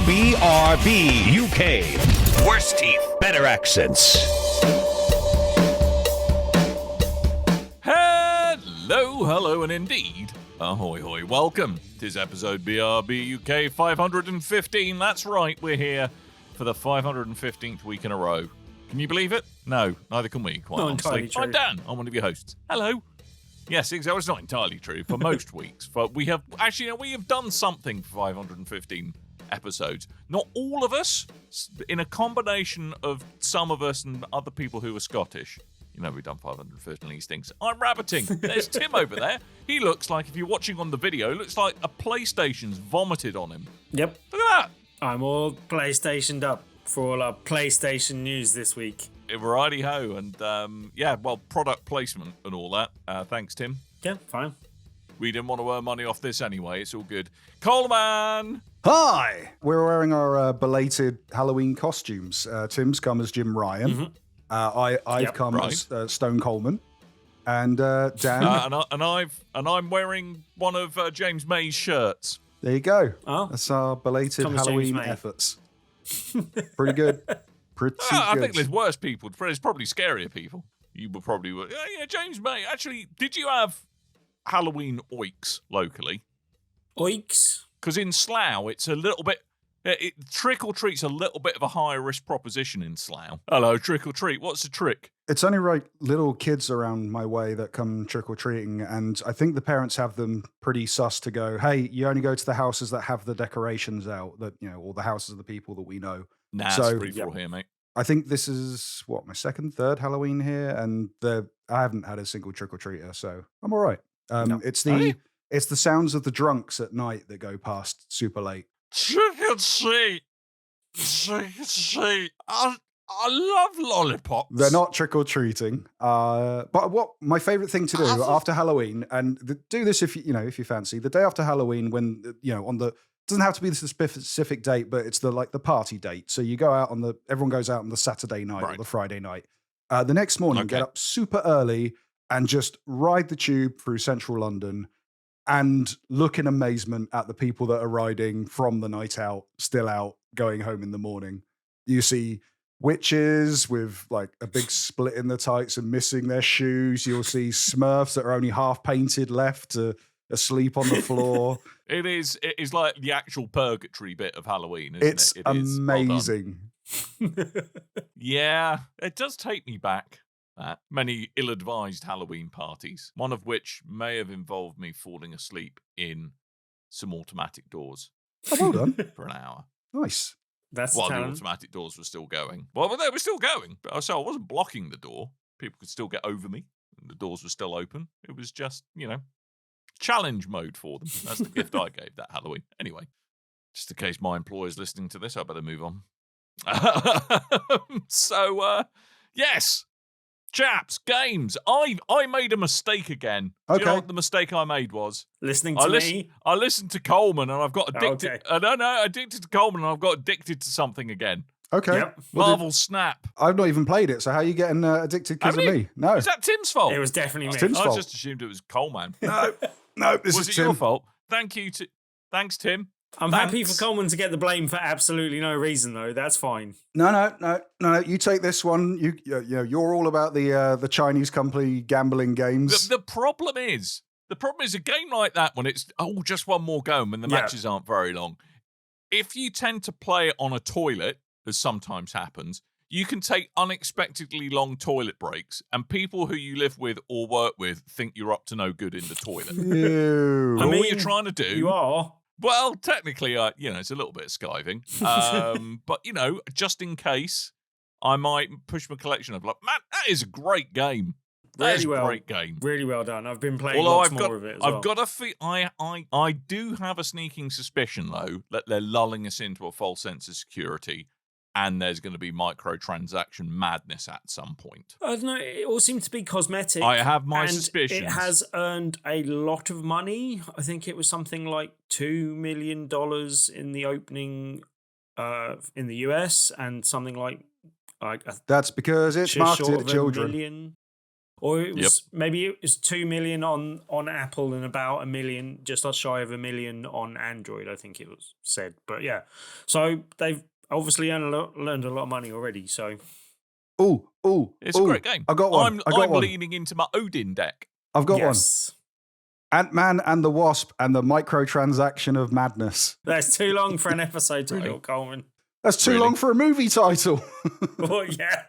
BRB UK. Worse teeth, better accents. Hello, and indeed, ahoy hoy, welcome. 'Tis episode BRB UK 515. That's right, we're here for the 515th week in a row. Can you believe it? No, neither can we, quite honestly. I'm Dan, I'm one of your hosts. Hello. Yes, exactly. It's not entirely true for most weeks, but we have done something for 515 episodes. Not all of us, in a combination of some of us and other people who are Scottish. You know, we've done 515 of these things. I'm rabbiting. There's Tim over there. He looks like, if you're watching on the video, looks like a PlayStation's vomited on him. Yep. Look at that. I'm all PlayStationed up for all our PlayStation news this week. Righty ho. And product placement and all that. Thanks, Tim. Yeah, fine. We didn't want to earn money off this anyway. It's all good. Coleman! Hi! We're wearing our belated Halloween costumes. Tim's come as Jim Ryan. Mm-hmm. I've come as Stone Coleman, and Dan. And I'm wearing one of James May's shirts. There you go. Oh. That's our belated Come as Halloween James May. efforts. Pretty good. Pretty good. I think there's worse people. There's probably scarier people. You would probably. Yeah, James May. Actually, did you have Halloween oiks locally? Oiks? Because in Slough, it's a little bit. Trick or treat's a little bit of a higher risk proposition in Slough. Hello, trick or treat. What's the trick? It's only like little kids around my way that come trick or treating, and I think the parents have them pretty sus to go, hey, you only go to the houses that have the decorations out, that or the houses of the people that we know. Nah, it's free for all here, mate. I think this is my second, third Halloween here, and I haven't had a single trick or treater, so I'm all right. No. It's the sounds of the drunks at night that go past super late. Trick or treat. Trick or treat. I love lollipops. They're not trick or treating. But what my favorite thing to do after Halloween, and do this if you fancy, the day after Halloween, when on the doesn't have to be the specific date, but it's the party date. So you go out everyone goes out on the Saturday night or the Friday night. The next morning, get up super early and just ride the tube through central London and look in amazement at the people that are riding from the night out, still out, going home in the morning. You see witches with like a big split in the tights and missing their shoes. You'll see Smurfs that are only half painted left asleep on the floor. It is like the actual purgatory bit of Halloween, isn't It's it? It is amazing. Yeah, it does take me back. Many ill-advised Halloween parties, one of which may have involved me falling asleep in some automatic doors. Oh, well done. For an hour. Nice. That's While the automatic doors were still going. Well, they were still going, but so I wasn't blocking the door. People could still get over me, and the doors were still open. It was just, challenge mode for them. That's the gift I gave that Halloween. Anyway, just in case my employer's listening to this, I better move on. Yes. Chaps, games. I made a mistake again. Okay. Do you know what the mistake I made was? Listening to me? I listened to Coleman and I've got addicted. Okay. I don't know, addicted to Coleman and I've got addicted to something again. Okay. Yep. Marvel Snap. I've not even played it, so how are you getting addicted because of me? No. Is that Tim's fault? It was definitely me. Tim's I fault. just assumed it was Coleman. No, this Was is it Tim. your fault? Thanks, Tim. I'm happy for Coleman to get the blame for absolutely no reason, though. That's fine. No. You take this one. You're all about the Chinese company gambling games. The problem is a game like that when it's just one more go and the matches aren't very long. If you tend to play it on a toilet, as sometimes happens, you can take unexpectedly long toilet breaks, and people who you live with or work with think you're up to no good in the toilet. Ew. All you're trying to do, You are. well, technically, it's a little bit skiving, but just in case, I might push my collection of man, that is a great game. That is a great game. Really well done. I've been playing lots more of it as well. I've got a I do have a sneaking suspicion though that they're lulling us into a false sense of security, and there's going to be microtransaction madness at some point. I don't know. It all seems to be cosmetic. I have my and suspicions. It has earned a lot of money. I think it was something like $2 million in the opening in the US, and something like That's because it's just short marketed of at children. $1 million. Or it was maybe it was 2 million on Apple and about 1 million, just shy of 1 million on Android, I think it was said. But yeah, so they've obviously learned a lot of money already. So, It's a great game. I got one. I'm leaning into my Odin deck. I've got one. Ant-Man and the Wasp and the microtransaction of madness. That's too long for an episode title, Coleman. That's too long for a movie title. Well, yeah.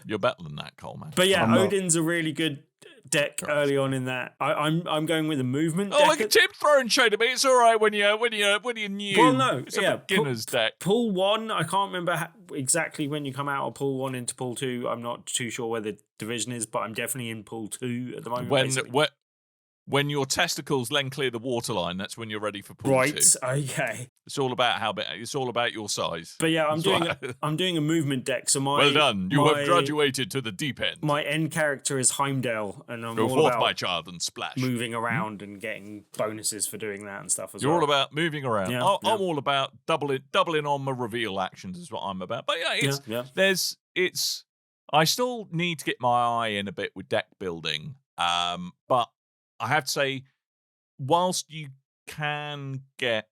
You're better than that, Coleman. But yeah, Odin's a really good deck early on in that. I'm going with a movement deck. Oh, look at Tim throwing shade at me. It's all right when you're new. Well, no, it's a beginner's deck. Pool 1, I can't remember exactly when you come out of Pool 1 into Pool 2. I'm not too sure where the division is, but I'm definitely in Pool 2 at the moment. When your testicles then clear the waterline, that's when you're ready for Pool 2. Right, okay. It's all about it's all about your size. But yeah, I'm doing a movement deck. So well done. You have graduated to the deep end. My end character is Heimdall, and I'm Go all forth, about my child, and splash. Moving around and getting bonuses for doing that and stuff as You're well. all about moving around. Yeah, I'm all about doubling on my reveal actions is what I'm about. But yeah, I still need to get my eye in a bit with deck building. But I have to say, whilst you can get,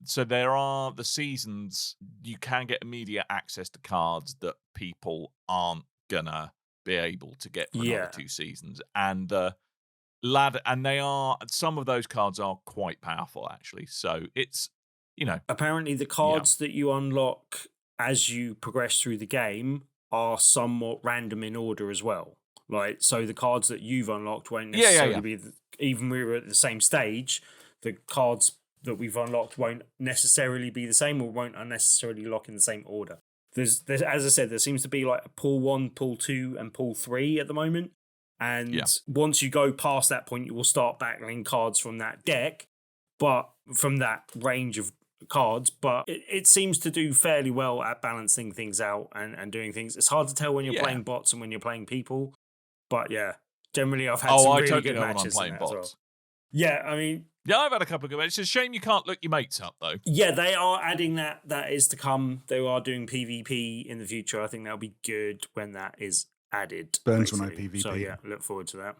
so there are the seasons, you can get immediate access to cards that people aren't gonna be able to get for another 2 seasons, and and they are, some of those cards are quite powerful actually. So it's, apparently the cards that you unlock as you progress through the game are somewhat random in order as well. Like, so the cards that you've unlocked won't necessarily be, even we were at the same stage, the cards that we've unlocked won't necessarily be the same or won't unnecessarily lock in the same order. There's as I said, there seems to be like a Pool 1, Pool 2, and Pool 3 at the moment. And once you go past that point, you will start battling cards from that deck, but from that range of cards. But it seems to do fairly well at balancing things out and doing things. It's hard to tell when you're playing bots and when you're playing people. But yeah, generally I've had some really good matches in that as well. Yeah, I mean... Yeah, I've had a couple of good matches. It's a shame you can't look your mates up, though. Yeah, they are adding that. That is to come. They are doing PvP in the future. I think that'll be good when that is added. Burns when I PvP. So yeah, look forward to that.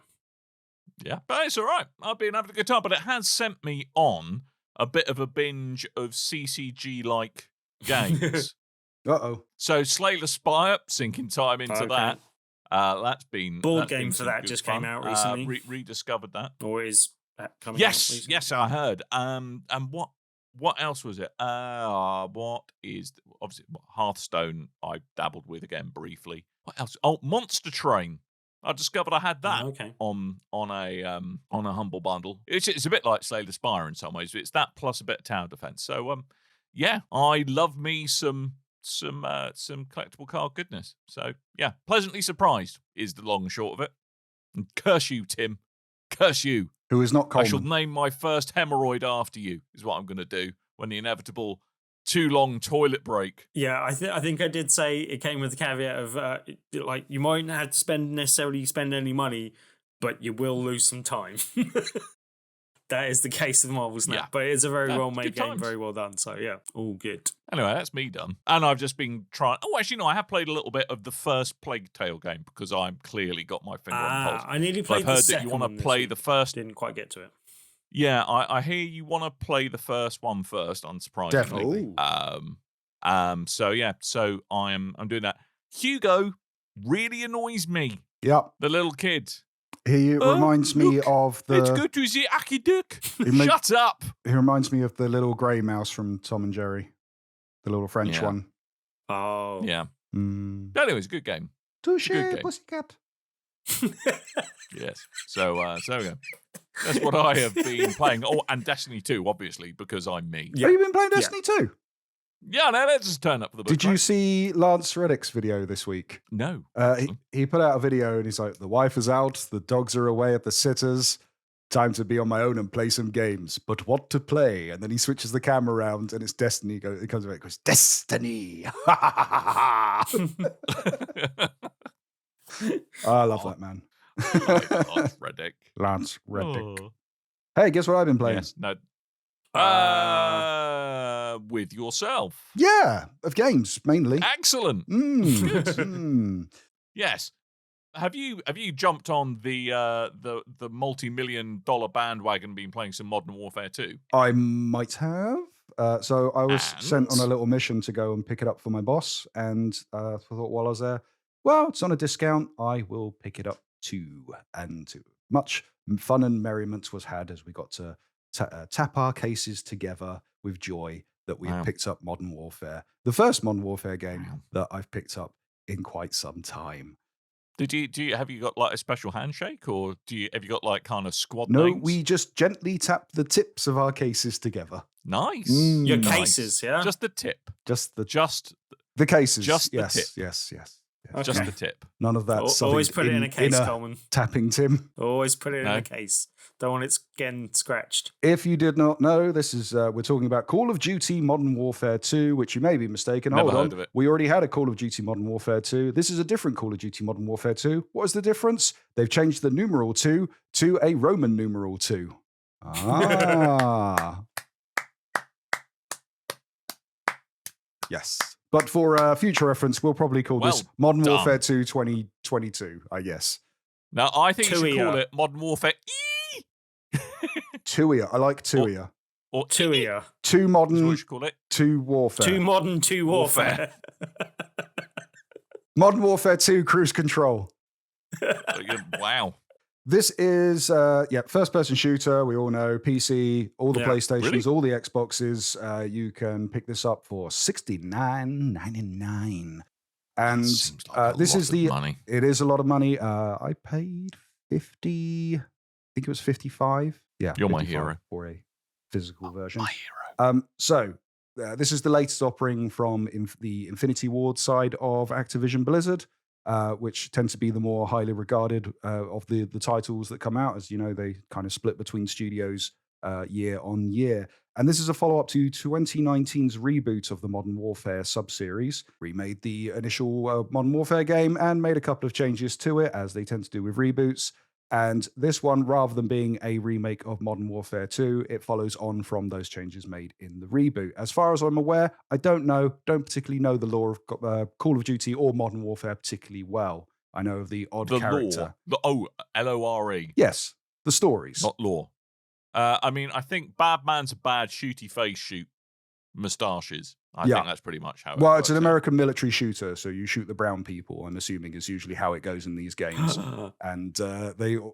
Yeah, but it's all right. I've been having a good time, but it has sent me on a bit of a binge of CCG-like games. Uh-oh. So Slay the Spire, sinking time into that. That's been board game for that just came out recently. Rediscovered that, or is that coming out recently? Yes, I heard. And what else was it? What is obviously Hearthstone? I dabbled with again briefly. What else? Oh, Monster Train. I discovered I had that on a humble bundle. It's a bit like Slay the Spire in some ways. It's that plus a bit of tower defense. So I love me some collectible card goodness. So yeah, pleasantly surprised is the long and short of it. And curse you, Tim. Curse you. Who is not Coleman. I shall name my first hemorrhoid after you, is what I'm going to do when the inevitable too long toilet break. Yeah, I think I did say it came with the caveat of like you might not have to necessarily spend any money, but you will lose some time. That is the case of Marvel Snap, but it's a very well-made game, very well done. So yeah, all good. Anyway, that's me done. And I've just been trying... Oh, actually, no, I have played a little bit of the first Plague Tale game because I've clearly got my finger on the pulse. I nearly played the second one. I've heard that you want to play the first... Didn't quite get to it. Yeah, I hear you want to play the first one first, unsurprisingly. Definitely. So I'm doing that. Hugo really annoys me. Yep. The little kid. He reminds me of the... Let's go to the Akiduke. Shut up. He reminds me of the little grey mouse from Tom and Jerry. The little French one. Oh. Yeah. Anyway, it's a good game. Touché, pussycat. Yes. So we go. That's what I have been playing. Oh, and Destiny 2, obviously, because I'm me. Yeah. Have you been playing Destiny 2? Yeah, no, let's just turn up for the book. Did you see Lance Reddick's video this week? No. He put out a video and he's like, the wife is out, the dogs are away at the sitters, time to be on my own and play some games. But what to play? And then he switches the camera around and it's Destiny. It comes back and goes, Destiny! I love that man. Lance Reddick. Lance Reddick. Oh. Hey, guess what I've been playing? Yes, no. With yourself. Yeah, of games, mainly. Excellent. Good. Yes. Have you jumped on the multi-million-dollar bandwagon and been playing some Modern Warfare 2? I might have. So I was sent on a little mission to go and pick it up for my boss, and I thought while I was there, well, it's on a discount, I will pick it up too. And much fun and merriment was had as we got to tap our cases together with joy that we had picked up Modern Warfare, the first Modern Warfare game that I've picked up in quite some time. Have you got like a special handshake, or have you got like kind of squad No, names? we just gently tap the tips of our cases together. Nice. Your Nice. cases, yeah? Just the tip. Just the the cases. tip. Yes. Okay. Just the tip. None of that. Always put it in a case, Coleman. Tapping Tim. Always put it in a case. Don't want it getting scratched. If you did not know, this is we're talking about Call of Duty Modern Warfare 2, which you may be mistaken. Never Hold heard on. of it. We already had a Call of Duty Modern Warfare 2. This is a different Call of Duty Modern Warfare 2. What is the difference? They've changed the numeral 2 to a Roman numeral 2. Ah. Yes. But for future reference, we'll probably call this Modern Warfare 2 2022, I guess. Now, I think you should call it Modern Warfare Tuia. I like Tuia. Or Tuia. Two modern, what you should call it. two warfare. Two modern, two warfare. Modern Warfare 2 Cruise Control. Wow. This is, first-person shooter. We all know PC, all the PlayStations, all the Xboxes. You can pick this up for $69.99. And this is the money. It is a lot of money. I paid 50. I think it was 55. Yeah, you're my hero for a physical version. My hero. So this is the latest offering from the Infinity Ward side of Activision Blizzard. Which tend to be the more highly regarded of the titles that come out. As you know, they kind of split between studios year on year. And this is a follow-up to 2019's reboot of the Modern Warfare sub-series. Remade the initial Modern Warfare game and made a couple of changes to it, as they tend to do with reboots. And this one, rather than being a remake of Modern Warfare 2, it follows on from those changes made in the reboot. As far as I'm aware, I don't particularly know the lore of Call of Duty or Modern Warfare particularly well. I know of the odd character. Lore. L-O-R-E. Yes, the stories. Not lore. I mean, I think bad man's a bad shooty face shoot moustaches. I think that's pretty much how it works. It's an American military shooter, so you shoot the brown people, I'm assuming is usually how it goes in these games. And you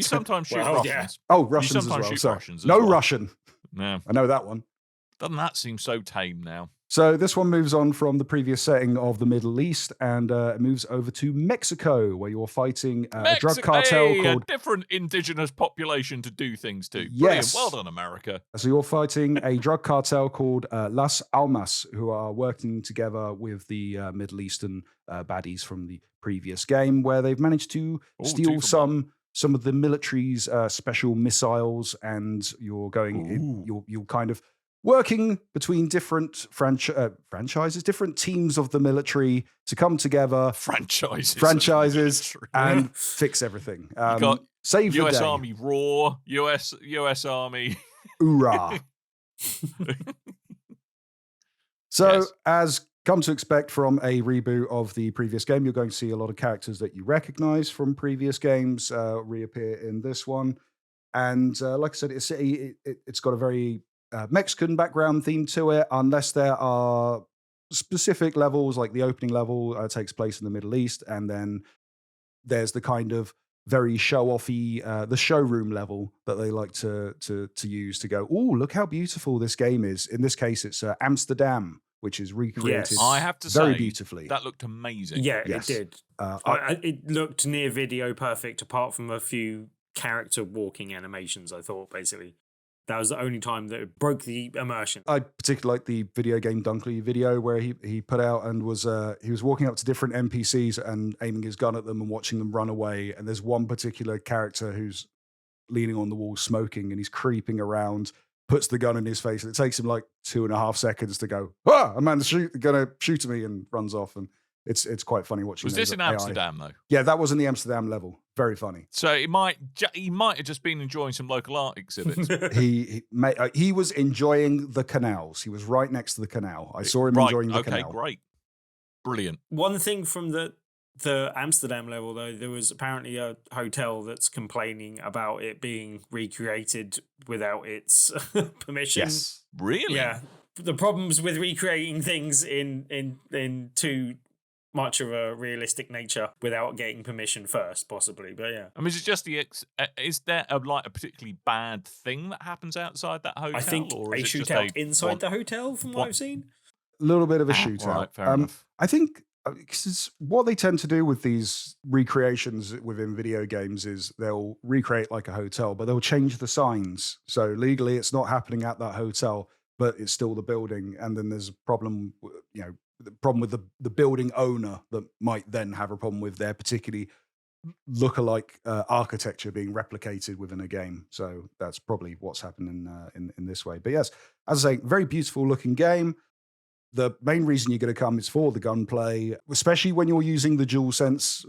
sometimes shoot Russians. Yeah. Oh, Russians as well. Russian. Yeah. I know that one. Doesn't that seem so tame now? So this one moves on from the previous setting of the Middle East and moves over to Mexico, where you're fighting a drug cartel called... a different indigenous population to do things to. Yes. Brilliant. Well done, America. So you're fighting a drug cartel called Las Almas, who are working together with the Middle Eastern baddies from the previous game, where they've managed to steal some of the military's special missiles, and you're going... You're kind of... working between different franchises, different teams of the military to come together, franchises, and fix everything. You got save US the day. Army Raw, US Army. Hoorah! So, as come to expect from a reboot of the previous game, you're going to see a lot of characters that you recognize from previous games reappear in this one. And like I said, it's got a very Mexican background theme to it, unless there are specific levels, like the opening level takes place in the Middle East, and then there's the kind of very show-offy, the showroom level that they like to use to go, oh, look how beautiful this game is. In this case, it's Amsterdam, which is recreated I have to very say, beautifully. That looked amazing. Yeah, Yes. it did. It looked near video perfect, apart from a few character walking animations, I thought, basically. That was the only time that it broke the immersion. I particularly like the video game Dunkley video where he put out and he was walking up to different NPCs and aiming his gun at them and watching them run away. And there's one particular character who's leaning on the wall smoking, and he's creeping around, puts the gun in his face, and it takes him like 2.5 seconds to go, a man's gonna shoot at me, and runs off. And it's quite funny watching. Was this in Amsterdam though? Yeah, that was in the Amsterdam level. Very funny. So he might have just been enjoying some local art exhibits. he was enjoying the canals. He was right next to the canal. I saw him enjoying the canal. Okay, great, brilliant. One thing from the The Amsterdam level, though, there was apparently a hotel that's complaining about it being recreated without its permission. Yes. Really? Yeah. The problems with recreating things in too much of a realistic nature without getting permission first, possibly. But yeah. I mean, is it just is there a particularly bad thing that happens outside that hotel? I think or a is it just shootout inside the hotel, from what I've seen. A little bit of a shootout. Right, fair enough. I think what they tend to do with these recreations within video games is they'll recreate like a hotel, but they'll change the signs. So legally, it's not happening at that hotel, but it's still the building. And then there's a problem, the problem with the building owner that might then have a problem with their particularly lookalike architecture being replicated within a game. So that's probably what's happening in this way. But yes, as I say, very beautiful looking game. The main reason you're going to come is for the gunplay, especially when you're using the DualSense,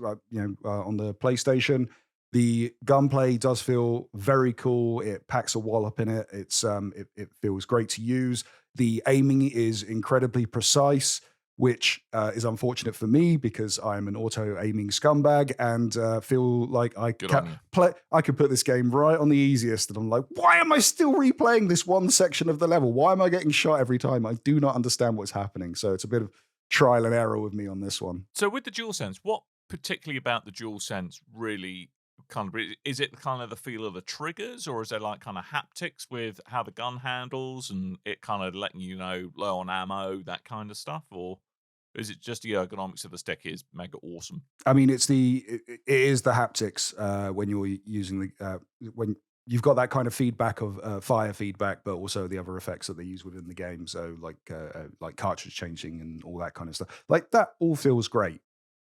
on the PlayStation. The gunplay does feel very cool. It packs a wallop in it. It feels great to use. The aiming is incredibly precise, which is unfortunate for me because I'm an auto-aiming scumbag and feel like I could put this game right on the easiest. And I'm like, why am I still replaying this one section of the level? Why am I getting shot every time? I do not understand what's happening. So it's a bit of trial and error with me on this one. So with the DualSense, what particularly about the DualSense really kind of, is it kind of the feel of the triggers, or is there like kind of haptics with how the gun handles and it kind of letting you know low on ammo, that kind of stuff? Or is it just the ergonomics of the stick is mega awesome? I mean, it is the haptics when you're using when you've got that kind of feedback of fire feedback, but also the other effects that they use within the game. So like cartridge changing and all that kind of stuff. Like that all feels great.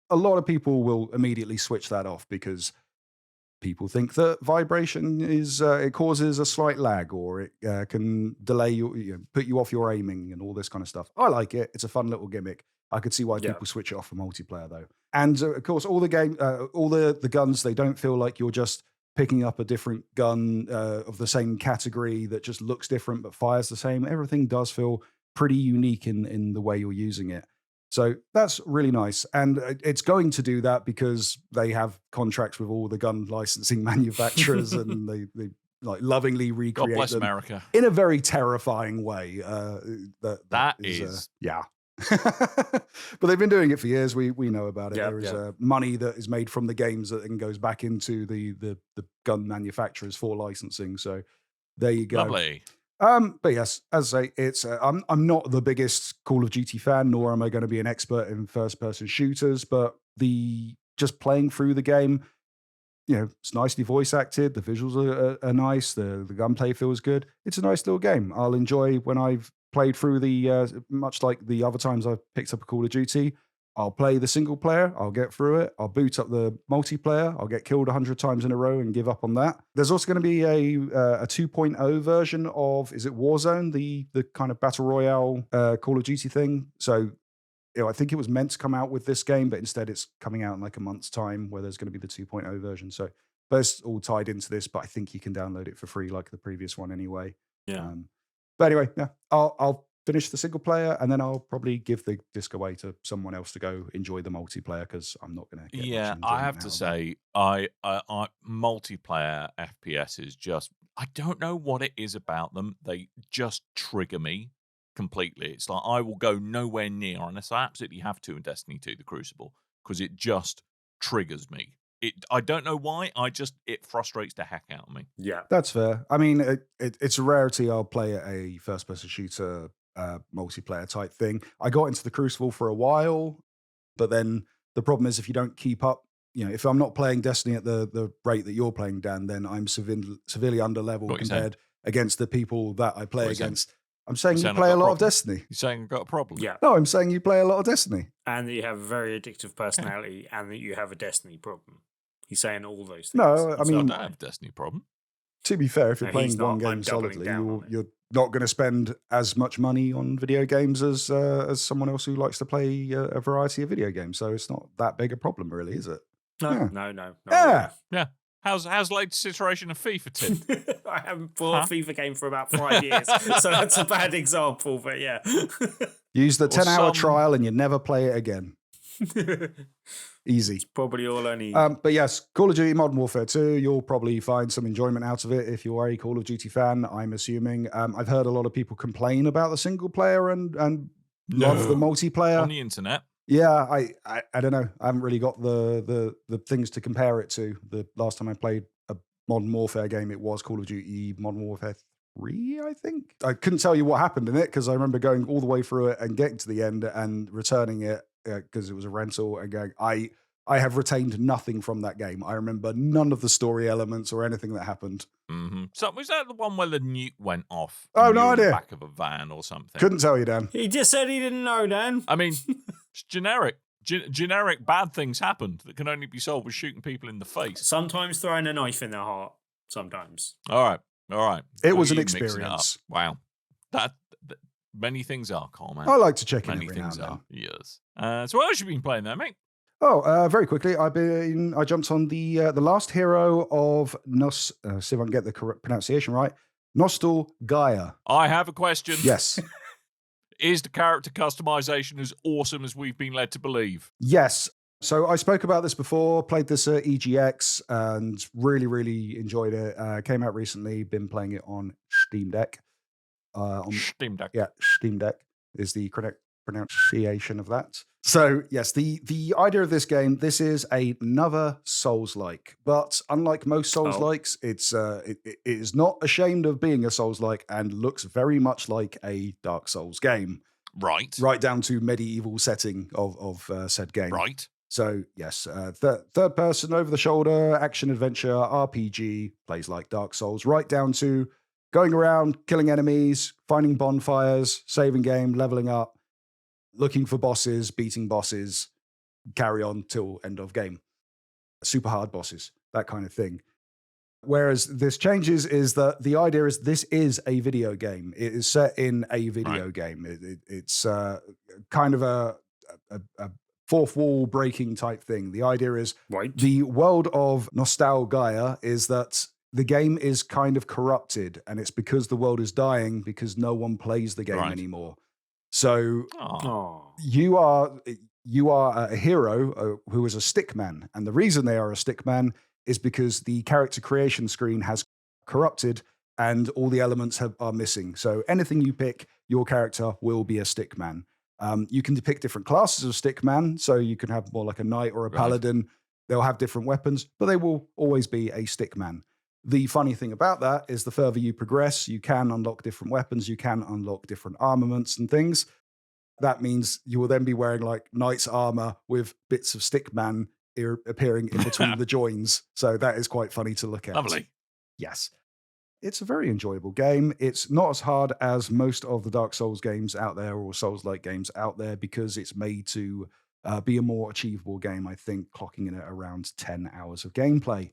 A lot of people will immediately switch that off because people think that vibration it causes a slight lag, or it can delay you, put you off your aiming and all this kind of stuff. I like it. It's a fun little gimmick. I could see why people switch it off for multiplayer though. And of course, all the guns, they don't feel like you're just picking up a different gun of the same category that just looks different but fires the same. Everything does feel pretty unique in the way you're using it. So that's really nice. And it's going to do that because they have contracts with all the gun licensing manufacturers and they like lovingly recreate God bless them America in a very terrifying way. That is yeah. But they've been doing it for years. We know about it. Yeah, there is money that is made from the games that then goes back into the gun manufacturers for licensing. So there you go. Lovely. But yes, as I say, it's I'm not the biggest Call of Duty fan, nor am I going to be an expert in first-person shooters. But just playing through the game, it's nicely voice acted. The visuals are nice. The gunplay feels good. It's a nice little game. I'll enjoy when I've played through much like the other times I've picked up a Call of Duty. I'll play the single player, I'll get through it, I'll boot up the multiplayer, I'll get killed 100 times in a row and give up on that. There's also going to be a 2.0 version of, is it Warzone, the kind of Battle Royale Call of Duty thing? So I think it was meant to come out with this game, but instead it's coming out in like a month's time where there's going to be the 2.0 version. So that's all tied into this, but I think you can download it for free like the previous one anyway. Yeah. But anyway, yeah, I'll finish the single player and then I'll probably give the disc away to someone else to go enjoy the multiplayer because I'm not going to get much enjoyment I have to say, I multiplayer FPS is just, I don't know what it is about them. They just trigger me completely. It's like I will go nowhere near unless I absolutely have to in Destiny 2, the Crucible, because it just triggers me. I don't know why. It frustrates the heck out of me. Yeah, that's fair. I mean, it's a rarity. I'll play a first-person shooter multiplayer type thing. I got into the Crucible for a while, but then the problem is if you don't keep up, if I'm not playing Destiny at the rate that you're playing, Dan, then I'm severely under level compared against the people that I play against. I'm saying you play a lot of Destiny. You're saying I've got a problem? Yeah. No, I'm saying you play a lot of Destiny. And that you have a very addictive personality and that you have a Destiny problem. He's saying all those things. No, I mean, I don't have a Destiny problem. To be fair, if you're playing one game solidly, you're not going to spend as much money on video games as someone else who likes to play a variety of video games. So it's not that big a problem, really, is it? No. Yeah. Yeah. How's latest iteration of FIFA, Tim? I haven't bought a FIFA game for about 5 years, so that's a bad example, but yeah. Use the 10-hour trial and you never play it again. Easy. It's probably all I need. But yes, Call of Duty Modern Warfare 2, you'll probably find some enjoyment out of it if you're a Call of Duty fan, I'm assuming. I've heard a lot of people complain about the single player and love the multiplayer. On the internet. Yeah, I don't know. I haven't really got the things to compare it to. The last time I played a Modern Warfare game, it was Call of Duty Modern Warfare 3, I think. I couldn't tell you what happened in it because I remember going all the way through it and getting to the end and returning it because it was a rental and going, I have retained nothing from that game. I remember none of the story elements or anything that happened. Mm-hmm. So was that the one where the nuke went off? Oh, no idea. In the back of a van or something. Couldn't tell you, Dan. He just said he didn't know, Dan. I mean, it's generic. Generic bad things happened that can only be solved with shooting people in the face. Sometimes throwing a knife in their heart. Sometimes. All right. It was an You mixing it experience. up. Wow. That many things are, Coleman. I like to check in Many every now things and then. are. Yes. So what else have you been playing there, mate? Oh, very quickly, I jumped on the Last Hero of see if I can get the correct pronunciation right. Nostalgaia. I have a question. Yes. Is the character customization as awesome as we've been led to believe? Yes. So I spoke about this before, played this at EGX and really, really enjoyed it. Came out recently, been playing it on Steam Deck. Steam Deck. Yeah, Steam Deck is the correct pronunciation of that. So yes, the idea of this game, this is another Souls-like, but unlike most Souls-likes, it is not ashamed of being a Souls-like and looks very much like a Dark Souls game. Right Down to medieval setting of said game. Right. So yes, third person, over the shoulder, action adventure, RPG, plays like Dark Souls, right down to going around, killing enemies, finding bonfires, saving game, leveling up, looking for bosses, beating bosses, carry on till end of game. Super hard bosses, that kind of thing. Whereas this changes is that the idea is this is a video game. It is set in a video game. It's kind of a fourth wall breaking type thing. The idea is the world of Nostalgaia is that the game is kind of corrupted, and it's because the world is dying because no one plays the game anymore. So you are a hero who is a stickman, and the reason they are a stickman is because the character creation screen has corrupted and all the elements are missing. So anything you pick, your character will be a stickman. You can depict different classes of stickman, so you can have more like a knight or a paladin. They'll have different weapons, but they will always be a stickman. The funny thing about that is the further you progress, you can unlock different weapons, you can unlock different armaments and things. That means you will then be wearing like knight's armor with bits of stickman appearing in between the joins. So that is quite funny to look at. Lovely. Yes. It's a very enjoyable game. It's not as hard as most of the Dark Souls games out there or Souls-like games out there because it's made to be a more achievable game, I think, clocking in at around 10 hours of gameplay.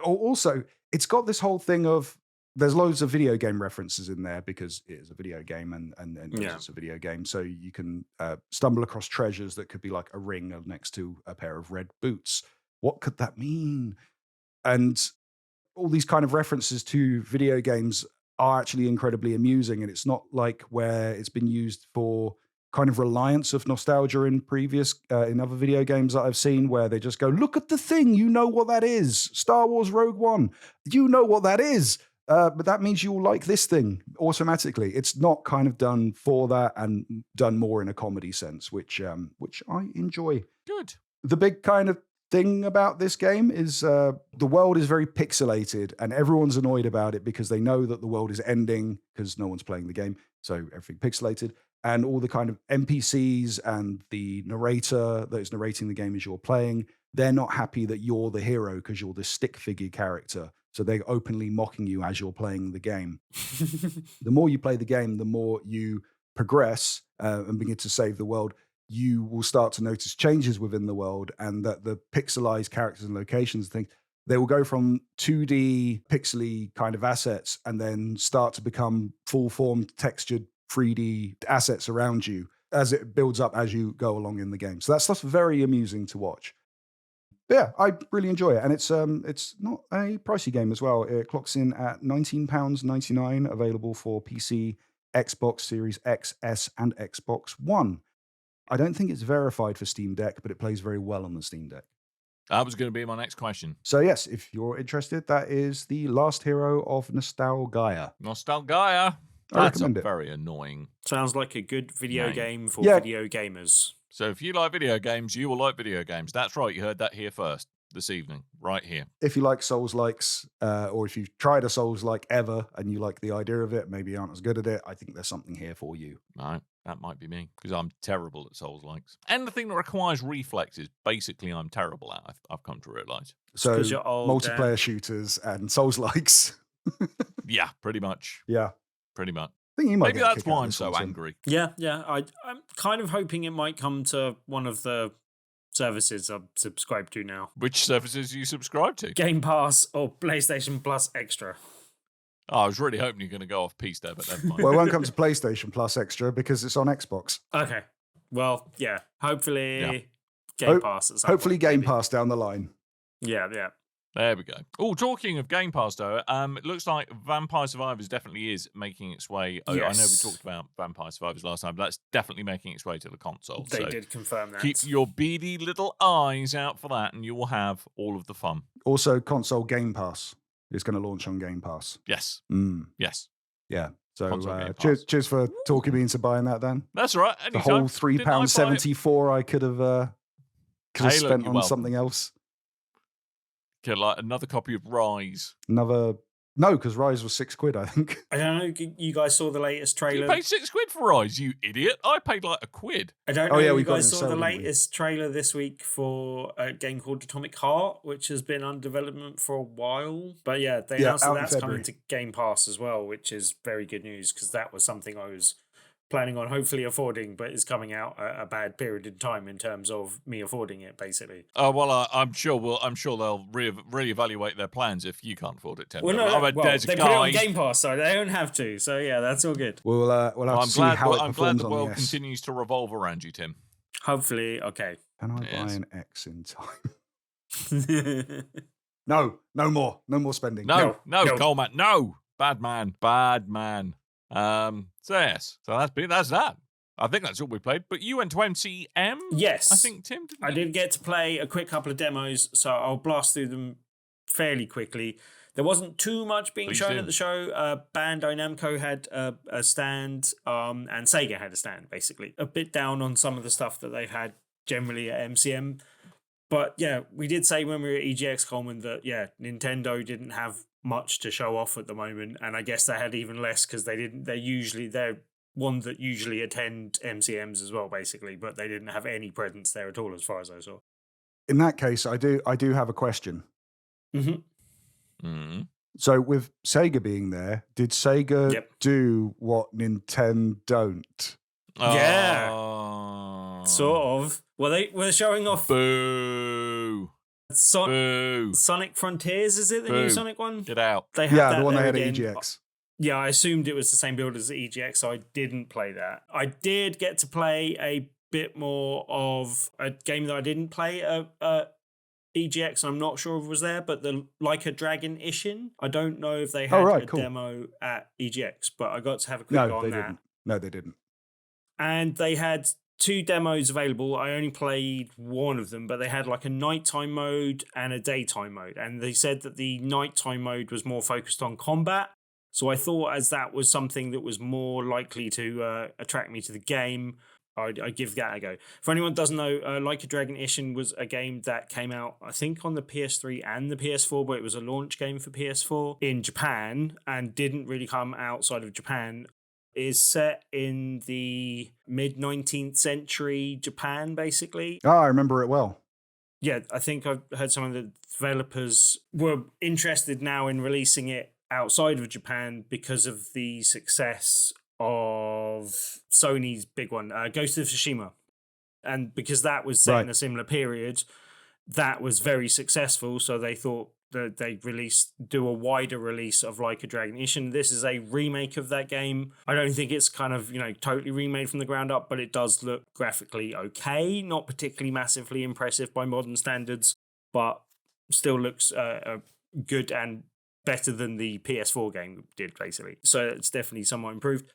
Also, it's got this whole thing of there's loads of video game references in there because it is a video game and it's a video game. So you can stumble across treasures that could be like a ring next to a pair of red boots. What could that mean? And all these kind of references to video games are actually incredibly amusing. And it's not like where it's been used for kind of reliance of nostalgia in previous, in other video games that I've seen where they just go, look at the thing, you know what that is. Star Wars Rogue One, you know what that is. But that means you'll like this thing automatically. It's not kind of done for that and done more in a comedy sense, which I enjoy. Good. The big kind of thing about this game is the world is very pixelated and everyone's annoyed about it because they know that the world is ending because no one's playing the game. So everything pixelated. And all the kind of NPCs and the narrator that is narrating the game as you're playing, they're not happy that you're the hero because you're the stick figure character. So they're openly mocking you as you're playing the game. The more you play the game, the more you progress and begin to save the world, you will start to notice changes within the world and that the pixelized characters and locations and things, they will go from 2D pixely kind of assets and then start to become full-formed textured 3D assets around you as it builds up as you go along in the game. So that stuff's very amusing to watch. But yeah, I really enjoy it. And it's not a pricey game as well. It clocks in at £19.99, available for PC, Xbox Series X, S, and Xbox One. I don't think it's verified for Steam Deck, but it plays very well on the Steam Deck. That was going to be my next question. So yes, if you're interested, that is the Last Hero of Nostalgaia. Nostalgaia. I That's recommend it. very annoying. Sounds like a good video game for Yeah. video gamers. So if you like video games, you will like video games. That's right. You heard that here first this evening, right here. If you like Souls-likes, or if you've tried a Souls-like ever and you like the idea of it, maybe you aren't as good at it, I think there's something here for you. No, that might be me because I'm terrible at Souls-likes. Anything that requires reflexes, basically, I'm terrible at. I've come to realise. So 'cause you're old, multiplayer shooters and Souls-likes. Yeah, pretty much. Yeah. Pretty much. I think you might Maybe get a that's kick out why of I'm this so one, Tim. angry. Yeah. I'm kind of hoping it might come to one of the services I'm subscribed to now. Which services do you subscribe to? Game Pass or PlayStation Plus Extra. Oh, I was really hoping you're going to go off piece there, but never mind. Well, it won't come to PlayStation Plus Extra because it's on Xbox. Okay. Well, yeah. Hopefully Yeah. Game Pass at some Hopefully point, Game maybe. Pass down the line. Yeah. There we go. Oh, talking of Game Pass, though, it looks like Vampire Survivors definitely is making its way. I know we Yes. talked about Vampire Survivors last time, but that's definitely making its way to the console. They so did confirm that. keep your beady little eyes out for that, and you will have all of the fun. Also, console Game Pass is going to launch on Game Pass. Yes. Mm, Yes. yeah. So Console Game cheers for talking me into buying that, Dan. That's all right. The Anytime. whole Didn't I buy it? £3.74 I could have Hey, look, spent you're on welcome. something else. Okay, like another copy of Rise. No, because Rise was £6, I think. I don't know. You guys saw the latest You trailer. paid £6 for Rise, you idiot. I paid like £1. I don't Oh, know. yeah, if we you got it guys in saw sale, the didn't we? latest trailer this week for a game called Atomic Heart, which has been under development for a while. But yeah, they announced that out in that's coming February. to Game Pass as well, which is very good news because that was something I was planning on hopefully affording, but is coming out at a bad period in time in terms of me affording it, basically. Oh well, I'm sure they'll reevaluate their plans if you can't afford it. Tim. Well, no, I mean, well, there's they a put it on guy. Game Pass, so they don't have to. So yeah, that's all good. We'll have Well, to see how it I'm glad performs the on world the S. continues to revolve around you, Tim. Hopefully, okay. Can I buy Yes. an X in time? No more spending. No, No. Coleman, no, bad man. So yes, so that's that. I think that's all we played. But you went to MCM, Yes. I think, Tim. Didn't I you? did get to play a quick couple of demos, so I'll blast through them fairly quickly. There wasn't too much being Please shown do. at the show. Bandai Namco had a stand, and Sega had a stand, basically. A bit down on some of the stuff that they've had generally at MCM. But yeah, we did say when we were at EGX, Coleman, that yeah, Nintendo didn't have much to show off at the moment, and I guess they had even less because they're one that usually attend MCMs as well, basically, but they didn't have any presence there at all, as far as I saw. In that case, I do have a question. Mm-hmm. Mm-hmm. So with Sega being there, did Sega Yep. do what Nintendo don't? Yeah. Oh. Sort of. Well, they were showing off Boo. Boo. Sonic Frontiers, is it the new Boo. Sonic one? Get out. They had Yeah, that the one they there had at again. EGX. Yeah, I assumed it was the same build as the EGX, so I didn't play that. I did get to play a bit more of a game that I didn't play at EGX, and I'm not sure if it was there, but the Like a Dragon Ishin. I don't know if they had a cool. demo at EGX, but I got to have a quick go No, on they that. didn't. No, they didn't. And they had 2 demos available. I only played one of them, but they had like a nighttime mode and a daytime mode. And they said that the nighttime mode was more focused on combat. So I thought as that was something that was more likely to attract me to the game, I'd give that a go. For anyone who doesn't know, Like a Dragon Ishin was a game that came out, I think, on the PS3 and the PS4, but it was a launch game for PS4 in Japan and didn't really come outside of Japan. Is set in the mid-19th century Japan, basically. Oh, I remember it well. Yeah, I think I've heard some of the developers were interested now in releasing it outside of Japan because of the success of Sony's big one, Ghost of Tsushima. And because that was set in a similar period, that was very successful, so they thought that they'd do a wider release of Like a Dragon Ishin. This is a remake of that game. I don't think it's kind of, totally remade from the ground up, but it does look graphically okay. Not particularly massively impressive by modern standards, but still looks good and better than the PS4 game did, basically. So it's definitely somewhat improved.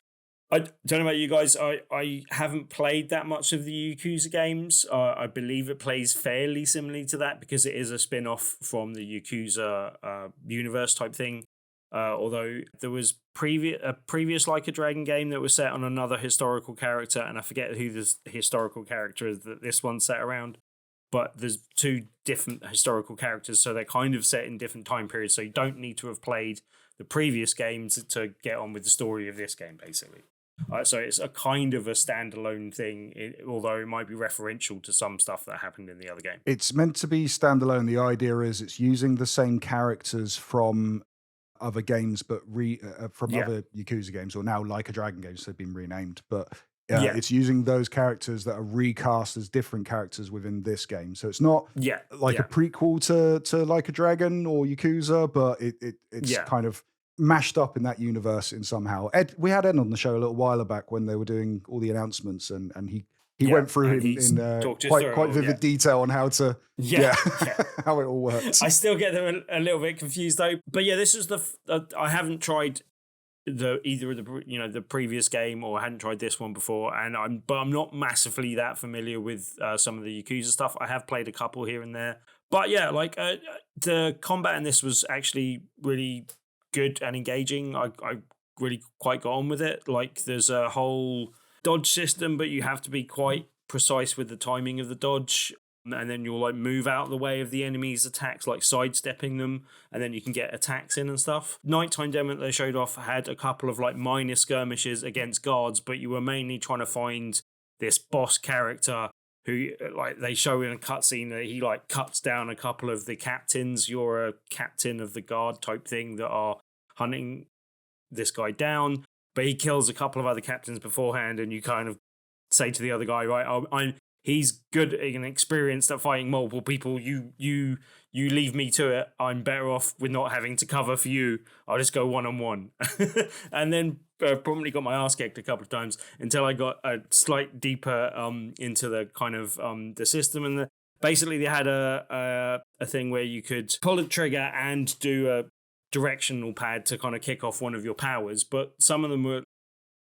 I don't know about you guys. I haven't played that much of the Yakuza games. I believe it plays fairly similarly to that because it is a spin-off from the Yakuza universe type thing. Although there was a previous Like a Dragon game that was set on another historical character, and I forget who the historical character is that this one's set around. But there's two different historical characters, so they're kind of set in different time periods. So you don't need to have played the previous game to get on with the story of this game, basically. So it's a kind of a standalone thing, although it might be referential to some stuff that happened in the other game. It's meant to be standalone. The idea is it's using the same characters from other games, but from other Yakuza games, or now Like a Dragon games, they've been renamed. But it's using those characters that are recast as different characters within this game. So it's not a prequel to Like a Dragon or Yakuza, but it's kind of mashed up in that universe in somehow. We had Ed on the show a little while back when they were doing all the announcements, and he went through in quite vivid detail on how to how it all works. I still get them a little bit confused though. But yeah, this is I haven't tried either of the previous game, or I hadn't tried this one before, and I'm not massively that familiar with some of the Yakuza stuff. I have played a couple here and there, but yeah, like the combat in this was actually really good and engaging. I really quite got on with it. Like there's a whole dodge system, but you have to be quite precise with the timing of the dodge, and then you'll like move out of the way of the enemy's attacks, like sidestepping them, and then you can get attacks in and stuff. Nighttime demo that they showed off had a couple of like minor skirmishes against guards, but you were mainly trying to find this boss character who, like, they show in a cutscene that he like cuts down a couple of the captains. You're a captain of the guard type thing that are hunting this guy down, but he kills a couple of other captains beforehand, and you kind of say to the other guy, right, he's good and experienced at fighting multiple people. You leave me to it. I'm better off with not having to cover for you. I'll just go one-on-one. And then probably got my ass kicked a couple of times until I got a slight deeper into the kind of the system. And basically they had a thing where you could pull the trigger and do a directional pad to kind of kick off one of your powers. But some of them were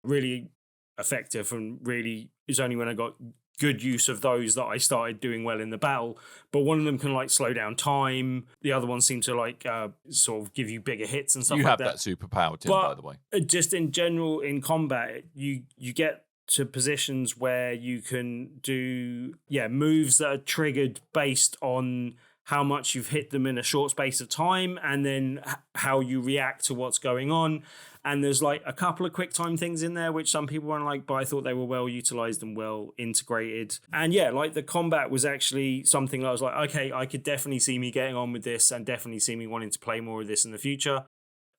really effective, and really it's only when I got good use of those that I started doing well in the battle. But one of them can like slow down time. The other one seemed to like sort of give you bigger hits and stuff like that. You have that superpower, Tim, by the way. Just in general in combat, you get to positions where you can do moves that are triggered based on how much you've hit them in a short space of time, and then how you react to what's going on. And there's like a couple of quick time things in there, which some people weren't like, but I thought they were well utilized and well integrated. And yeah, like the combat was actually something that I was like, okay, I could definitely see me getting on with this, and definitely see me wanting to play more of this in the future.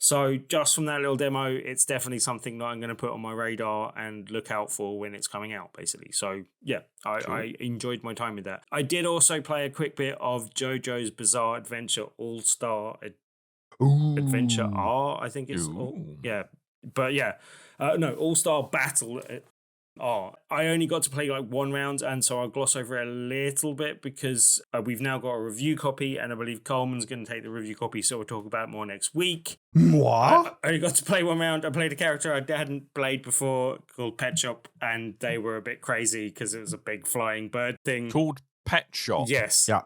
So just from that little demo, it's definitely something that I'm going to put on my radar and look out for when it's coming out, basically. So yeah, I enjoyed my time with that. I did also play a quick bit of JoJo's Bizarre Adventure All-Star Adventure R, I think it's All-Star Battle R. I only got to play like one round, and so I'll gloss over it a little bit because we've now got a review copy, and I believe Coleman's going to take the review copy, so we'll talk about it more next week. What? I only got to play one round. I played a character I hadn't played before called Pet Shop, and they were a bit crazy because it was a big flying bird thing. Called Pet Shop? Yes. Yeah.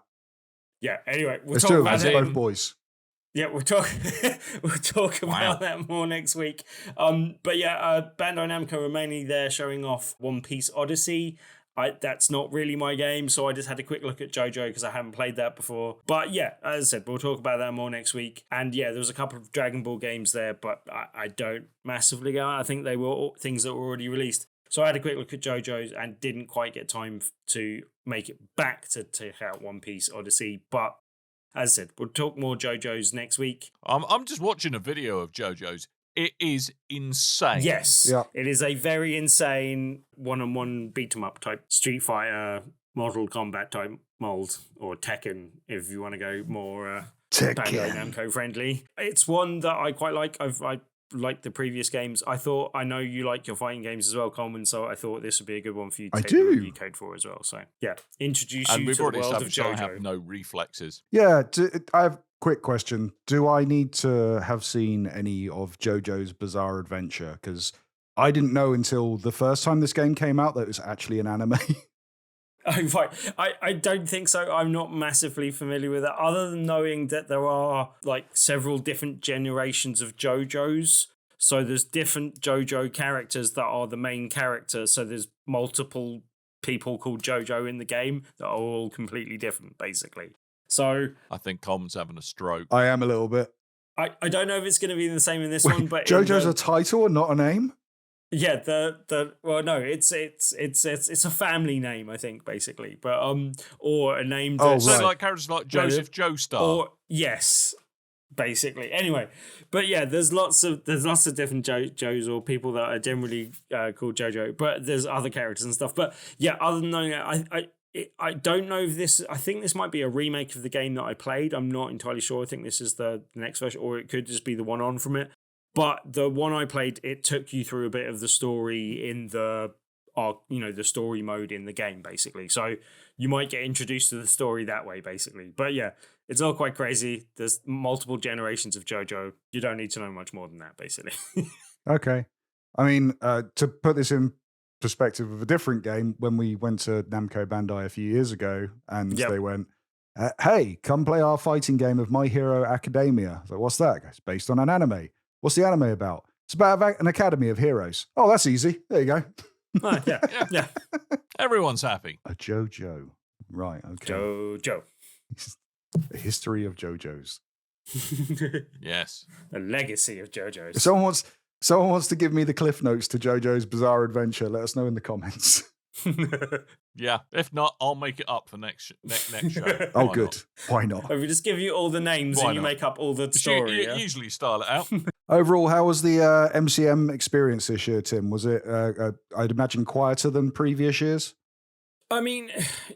Yeah, anyway, we'll talk about it. Both boys. Yeah, we'll talk about that more next week. But yeah, Bandai Namco are mainly there showing off One Piece Odyssey. That's not really my game, so I just had a quick look at JoJo because I haven't played that before. But yeah, as I said, we'll talk about that more next week. And yeah, there was a couple of Dragon Ball games there, but I don't massively go. I think they were all things that were already released. So I had a quick look at JoJo's and didn't quite get time to make it back to check out One Piece Odyssey. But as I said, we'll talk more JoJo's next week. I'm just watching a video of JoJo's. It is insane. Yes. Yeah. It is a very insane one-on-one beat-em-up type Street Fighter Mortal Kombat type mold, or Tekken if you want to go more Bandai Namco friendly. It's one that I quite like. I like the previous games. I know you like your fighting games as well, Coleman, so I thought this would be a good one for you to take the review code for as well. So yeah, introduce you to the world of JoJo. I have no reflexes. Yeah, I have a quick question. Do I need to have seen any of JoJo's Bizarre Adventure? Because I didn't know until the first time this game came out that it was actually an anime. Oh, right. I don't think so. I'm not massively familiar with that, other than knowing that there are like several different generations of JoJos. So there's different JoJo characters that are the main characters. So there's multiple people called JoJo in the game that are all completely different, basically. So I think Coleman's having a stroke. I am a little bit. I don't know if it's going to be the same in this one, but JoJo's a title and not a name? Yeah, well, no, it's a family name, I think, basically, but or a name. Oh, So right. like characters like Joseph Joestar. Or yes, basically. Anyway, but yeah, there's lots of different JoJos or people that are generally called JoJo, but there's other characters and stuff. But yeah, other than knowing that, I don't know if this. I think this might be a remake of the game that I played. I'm not entirely sure. I think this is the next version, or it could just be the one on from it. But the one I played, it took you through a bit of the story in the story mode in the game, basically. So you might get introduced to the story that way, basically. But yeah, it's all quite crazy. There's multiple generations of JoJo. You don't need to know much more than that, basically. Okay. I mean, to put this in perspective of a different game, when we went to Namco Bandai a few years ago, and they went, hey, come play our fighting game of My Hero Academia. So what's that? It's based on an anime. What's the anime about? It's about an academy of heroes. Oh, that's easy. There you go. Oh, yeah. Everyone's happy. A JoJo. Right, okay. JoJo. The history of JoJo's. Yes. The legacy of JoJo's. If someone wants to give me the cliff notes to JoJo's Bizarre Adventure, let us know in the comments. Yeah. If not, I'll make it up for next show. Oh, Why good. not? Why not? If we just give you all the names Why and you not? make up all the story. You usually style it out. Overall, how was the MCM experience this year, Tim? Was it, I'd imagine, quieter than previous years? I mean,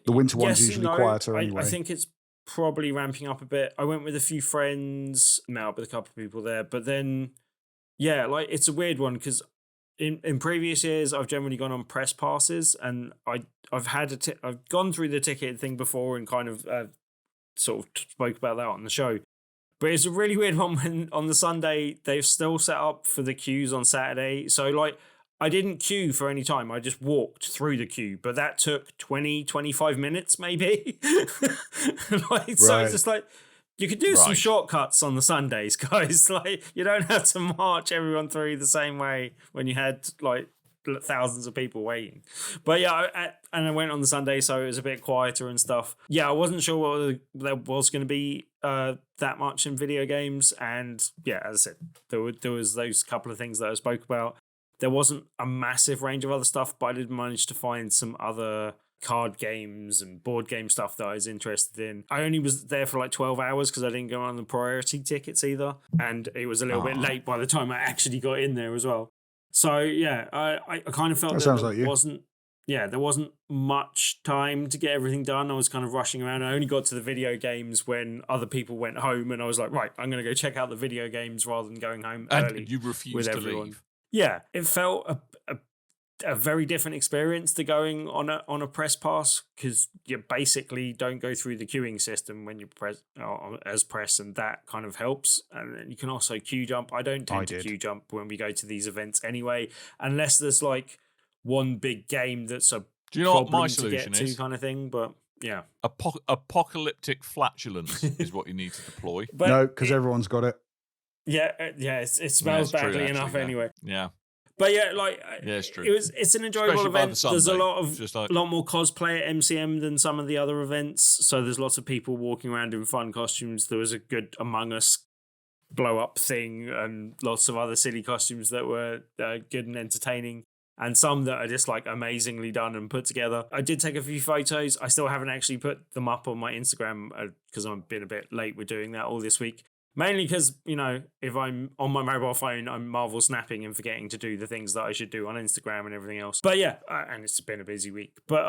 The winter one's yes and usually no. quieter anyway. I think it's probably ramping up a bit. I went with a few friends, met up with a couple of people there, but then, yeah, like it's a weird one because in previous years I've generally gone on press passes, and I've gone through the ticket thing before and kind of sort of spoke about that on the show. But it's a really weird one when on the Sunday they've still set up for the queues on Saturday. So like I didn't queue for any time. I just walked through the queue, but that took 20, 25 minutes maybe. So it's just like, you could do some shortcuts on the Sundays, guys. Like you don't have to march everyone through the same way when you had like thousands of people waiting. But yeah, I went on the Sunday, so it was a bit quieter and stuff. Yeah, I wasn't sure what there was going to be that much in video games, and yeah, as I said, there was those couple of things that I spoke about. There wasn't a massive range of other stuff, but I did manage to find some other card games and board game stuff that I was interested in. I only was there for like 12 hours because I didn't go on the priority tickets either, and it was a little bit late by the time I actually got in there as well. So yeah, I kind of felt there wasn't much time to get everything done. I was kind of rushing around. I only got to the video games when other people went home, and I was like, right, I'm going to go check out the video games rather than going home early. And you refused to leave. Yeah, it felt a very different experience to going on a press pass, because you basically don't go through the queuing system when you press, and that kind of helps. And then you can also queue jump. I don't tend to queue jump when we go to these events anyway, unless there's like one big game that's a Do you know what my solution to is? Kind of thing. But yeah, apocalyptic flatulence is what you need to deploy. But no, because everyone's got it. Yeah, it smells badly enough anyway. Yeah. But yeah, like it's true. It's an enjoyable Especially event. There's a Sunday. lot more cosplay at MCM than some of the other events. So there's lots of people walking around in fun costumes. There was a good Among Us blow up thing, and lots of other silly costumes that were good and entertaining, and some that are just like amazingly done and put together. I did take a few photos. I still haven't actually put them up on my Instagram because I've been a bit late with doing that all this week. Mainly because, if I'm on my mobile phone, I'm Marvel snapping and forgetting to do the things that I should do on Instagram and everything else. But yeah, and it's been a busy week. But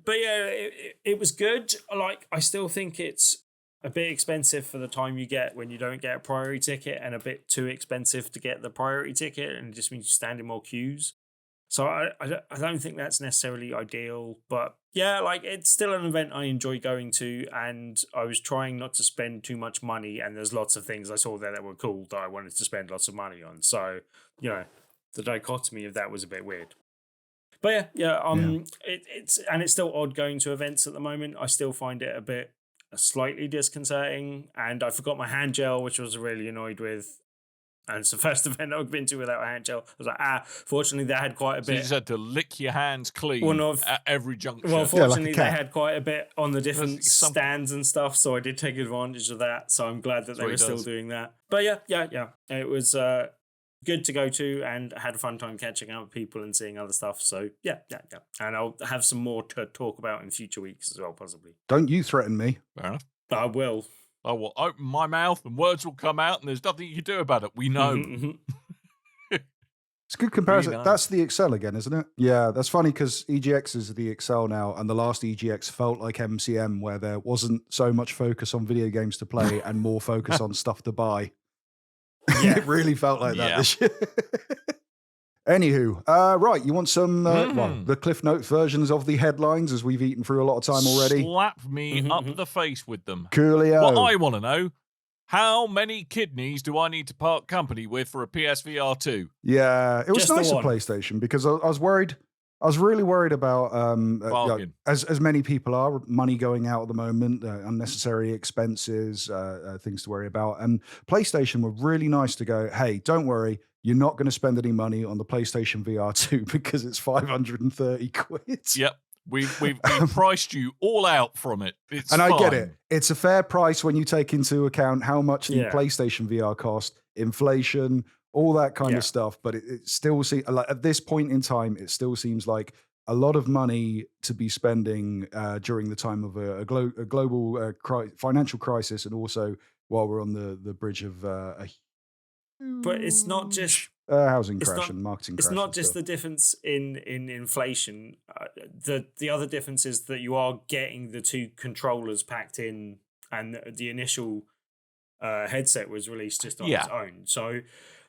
yeah, it was good. Like, I still think it's a bit expensive for the time you get when you don't get a priority ticket, and a bit too expensive to get the priority ticket, and it just means you stand in more queues. So I don't think that's necessarily ideal, but yeah, like it's still an event I enjoy going to, and I was trying not to spend too much money, and there's lots of things I saw there that were cool that I wanted to spend lots of money on. So, the dichotomy of that was a bit weird. But it's still odd going to events at the moment. I still find it a bit slightly disconcerting, and I forgot my hand gel, which I was really annoyed with. And it's the first event I've been to without a hand gel. I was like, fortunately they had quite a bit. You just had to lick your hands clean at every juncture. Well, fortunately they had quite a bit on the different stands and stuff, so I did take advantage of that. So I'm glad that they were still doing that. But yeah. It was good to go to, and I had a fun time catching up with people and seeing other stuff. So yeah. And I'll have some more to talk about in future weeks as well, possibly. Don't you threaten me. Fair enough. I will. I will open my mouth and words will come out and there's nothing you can do about it. We know. It's a good comparison. Really nice. That's the Excel again, isn't it? Yeah, that's funny because EGX is the Excel now, and the last EGX felt like MCM, where there wasn't so much focus on video games to play and more focus on stuff to buy. Yeah. It really felt like that this year. Anywho, right, you want some, the Cliff Notes versions of the headlines, as we've eaten through a lot of time already? Slap me up the face with them. Coolio. What I want to know, how many kidneys do I need to part company with for a PSVR 2? Yeah, it was nice at PlayStation, because I was worried. I was really worried about, as many people are, money going out at the moment, unnecessary expenses, things to worry about. And PlayStation were really nice to go, hey, don't worry, you're not going to spend any money on the PlayStation VR 2 because it's 530 quid. Yep. We've priced you all out from it. It's fine. I get it. It's a fair price when you take into account how much the PlayStation VR cost, inflation, all that kind of stuff. But it still seems like at this point in time, it still seems like a lot of money to be spending during the time of a global financial crisis, and also while we're on the bridge of but it's not just housing crash and marketing crash. It's not just the difference in inflation. The other difference is that you are getting the two controllers packed in, and the initial headset was released just on its own. So,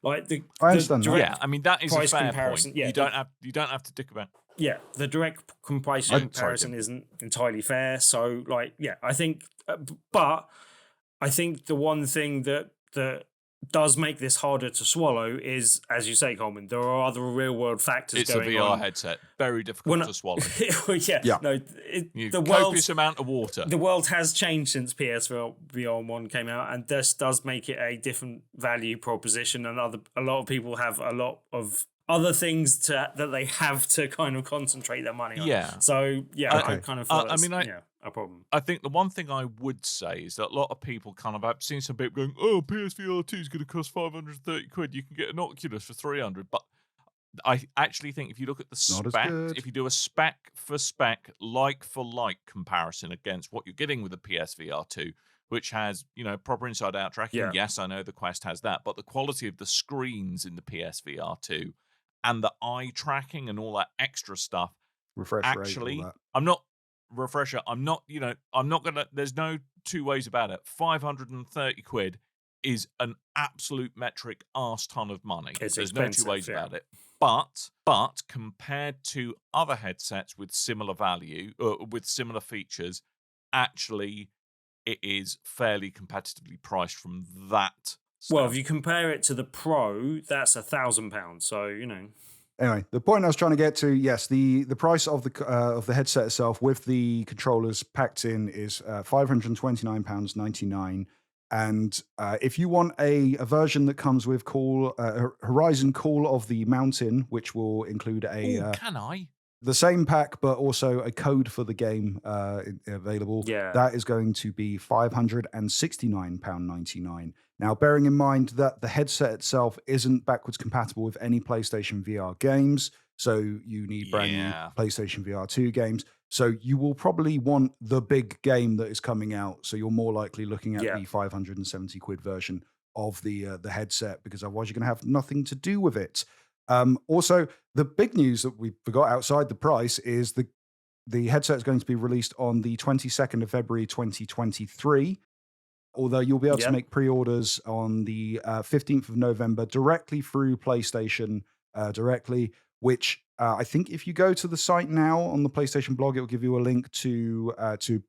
like I understand that. Yeah, I mean that is a fair point. Yeah, you don't have to dick about. Yeah, the direct price comparison isn't entirely fair. So, I think, but I think the one thing that does make this harder to swallow is, as you say, Coleman, there are other real-world factors going on. It's a VR headset. Very difficult to swallow. The copious amount of water. The world has changed since PSVR 1 came out, and this does make it a different value proposition, and a lot of people have a lot of other things that they have to kind of concentrate their money on. Yeah. So, I kind of thought a problem. I think the one thing I would say is that a lot of people kind of, I've seen some people going, oh, PSVR 2 is going to cost 530 quid. You can get an Oculus for 300. But I actually think if you look at the spec, if you do a spec for spec, like for like comparison against what you're getting with the PSVR 2, which has, proper inside-out tracking. Yeah. Yes, I know the Quest has that, but the quality of the screens in the PSVR 2 and the eye tracking and all that extra stuff. I'm not gonna, there's no two ways about it. 530 quid is an absolute metric arse ton of money. There's no two ways about it. But compared to other headsets with similar value, with similar features, actually it is fairly competitively priced from that. Well, if you compare it to the Pro, that's £1,000. So Anyway, the point I was trying to get to, yes, the price of the headset itself with the controllers packed in is £529.99. And if you want a version that comes with Horizon Call of the Mountain, which will include the same pack, but also a code for the game available, that is going to be £569.99. Now, bearing in mind that the headset itself isn't backwards compatible with any PlayStation VR games, so you need brand new PlayStation VR 2 games. So you will probably want the big game that is coming out. So you're more likely looking at the 570 quid version of the headset, because otherwise you're going to have nothing to do with it. Also, the big news that we forgot outside the price is the headset is going to be released on the 22nd of February 2023. Although you'll be able to make pre-orders on the 15th of November directly through PlayStation directly, which I think if you go to the site now on the PlayStation blog, it will give you a link to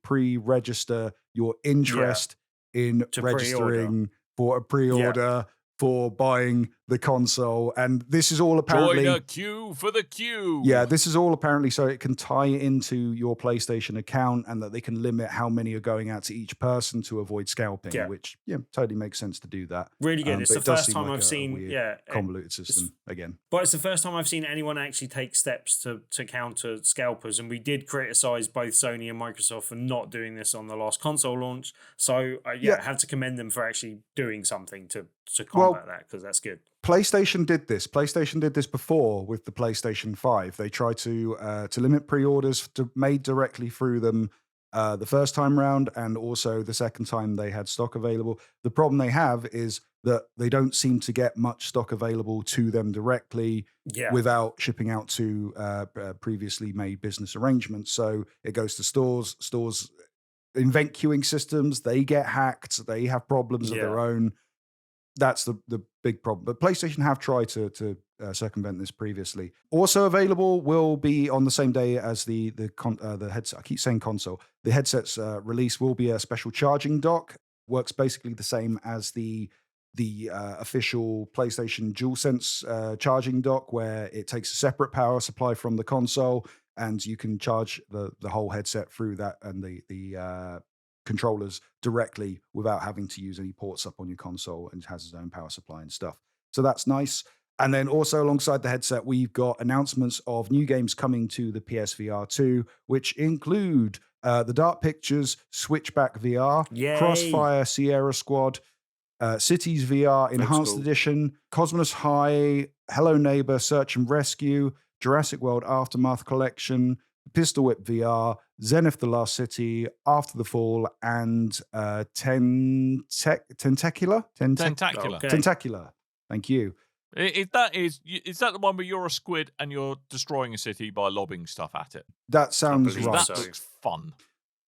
pre-register your interest in registering for a pre-order for buying the console. And this is all apparently... Join a queue for the queue. Yeah, this is all apparently so it can tie into your PlayStation account and that they can limit how many are going out to each person to avoid scalping, which, totally makes sense to do that. Really good. It's the first time I've seen... convoluted system again. But it's the first time I've seen anyone actually take steps to counter scalpers. And we did criticize both Sony and Microsoft for not doing this on the last console launch. So, I have to commend them for actually doing something to combat that, because that's good. PlayStation did this. PlayStation did this before with the PlayStation 5. They tried to limit pre-orders made directly through them the first time round, and also the second time they had stock available. The problem they have is that they don't seem to get much stock available to them directly without shipping out to previously made business arrangements. So it goes to stores. Stores invent queuing systems. They get hacked. They have problems of their own. That's the big problem. But PlayStation have tried to circumvent this previously. Also available will be on the same day as the headset. I keep saying console. The headset's release will be a special charging dock. Works basically the same as the official PlayStation DualSense charging dock, where it takes a separate power supply from the console, and you can charge the whole headset through that and the controllers directly without having to use any ports up on your console, and it has its own power supply and stuff. So that's nice. And then also alongside the headset, we've got announcements of new games coming to the PSVR 2, which include the Dark Pictures Switchback VR, Crossfire Sierra Squad, Cities VR Enhanced Edition, Cosmos High, Hello Neighbor Search and Rescue, Jurassic World Aftermath Collection, Pistol Whip VR, Zenith The Last City, After the Fall, and Tentacular? Tentacular. Thank you. Is that the one where you're a squid and you're destroying a city by lobbing stuff at it? That sounds right. That looks fun.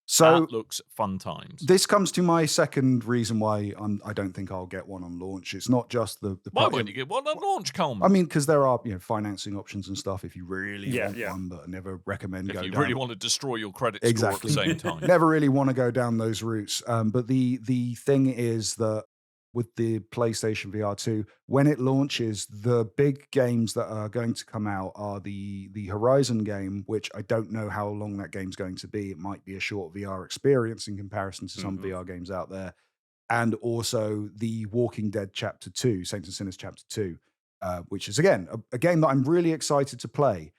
So that looks fun times. This comes to my second reason why I don't think I'll get one on launch. It's not just the why won't you get one on launch, Coleman? I mean, because there are financing options and stuff if you really want one, but I never recommend if you really want to destroy your credit score at the same time. Never really want to go down those routes. But the thing is that with the PlayStation VR 2, when it launches, the big games that are going to come out are the Horizon game, which I don't know how long that game's going to be. It might be a short VR experience in comparison to some VR games out there. And also the Walking Dead Chapter 2, Saints and Sinners Chapter 2, which is, again, a game that I'm really excited to play.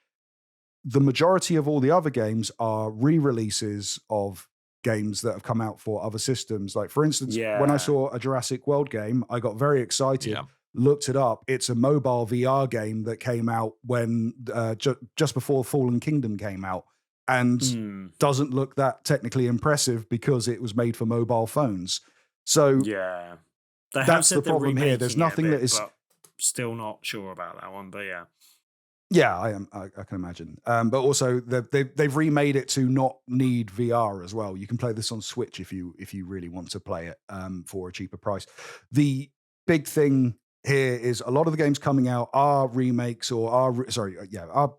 The majority of all the other games are re-releases of games that have come out for other systems. Like, for instance, when I saw a Jurassic World game, I got very excited, looked it up. It's a mobile VR game that came out when just before Fallen Kingdom came out, and doesn't look that technically impressive because it was made for mobile phones. So that's the problem here. There's nothing that is... Still not sure about that one, but Yeah, I can imagine. But also, they've remade it to not need VR as well. You can play this on Switch if you really want to play it for a cheaper price. The big thing here is a lot of the games coming out are remakes are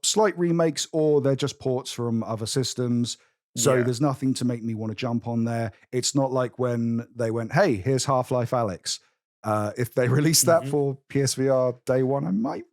slight remakes, or they're just ports from other systems. So there's nothing to make me want to jump on there. It's not like when they went, hey, here's Half-Life Alyx. If they released that for PSVR day one, I might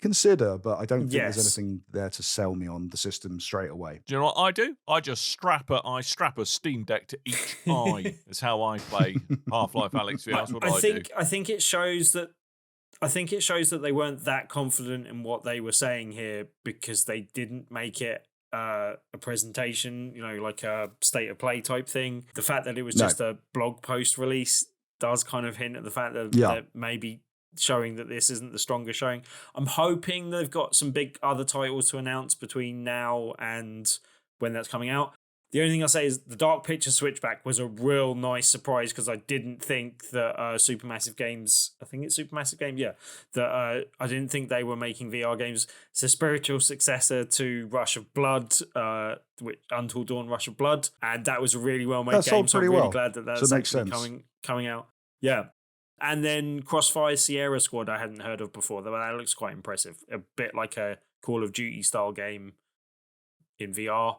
consider, but I don't think there's anything there to sell me on the system straight away. Do you know what I do? I just strap a Steam Deck to each eye. That's how I play Half-Life Alyx VR. That's what I do. I think it shows that they weren't that confident in what they were saying here, because they didn't make it a presentation, like a state of play type thing. The fact that it was just a blog post release does kind of hint at the fact that maybe showing that this isn't the strongest showing. I'm hoping they've got some big other titles to announce between now and when that's coming out. The only thing I'll say is the Dark Picture Switchback was a real nice surprise, because I didn't think that Supermassive Games, I think it's Supermassive Game, that I didn't think they were making VR games. It's a spiritual successor to Rush of Blood, which Until Dawn Rush of Blood, and that was a really well-made game, so I'm really glad that that's actually coming out. Yeah. And then Crossfire Sierra Squad I hadn't heard of before. That looks quite impressive. A bit like a Call of Duty style game in VR.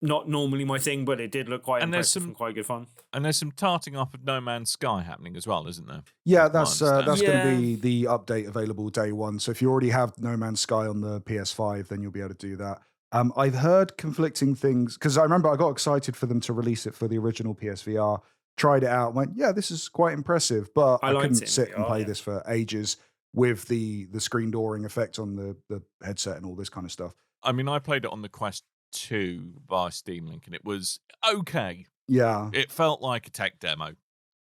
not normally my thing, but it did look quite impressive and quite good fun. And there's some tarting up of No Man's Sky happening as well, isn't there? Yeah, that's going to be the update available day one. So if you already have No Man's Sky on the PS5, then you'll be able to do that. I've heard conflicting things, because I remember I got excited for them to release it for the original PSVR, tried it out, and went, yeah, this is quite impressive, but I couldn't sit and play this for ages with the screen dooring effect on the headset and all this kind of stuff. I mean, I played it on the Quest 2 by Steam Link, and it was okay. Yeah. It felt like a tech demo,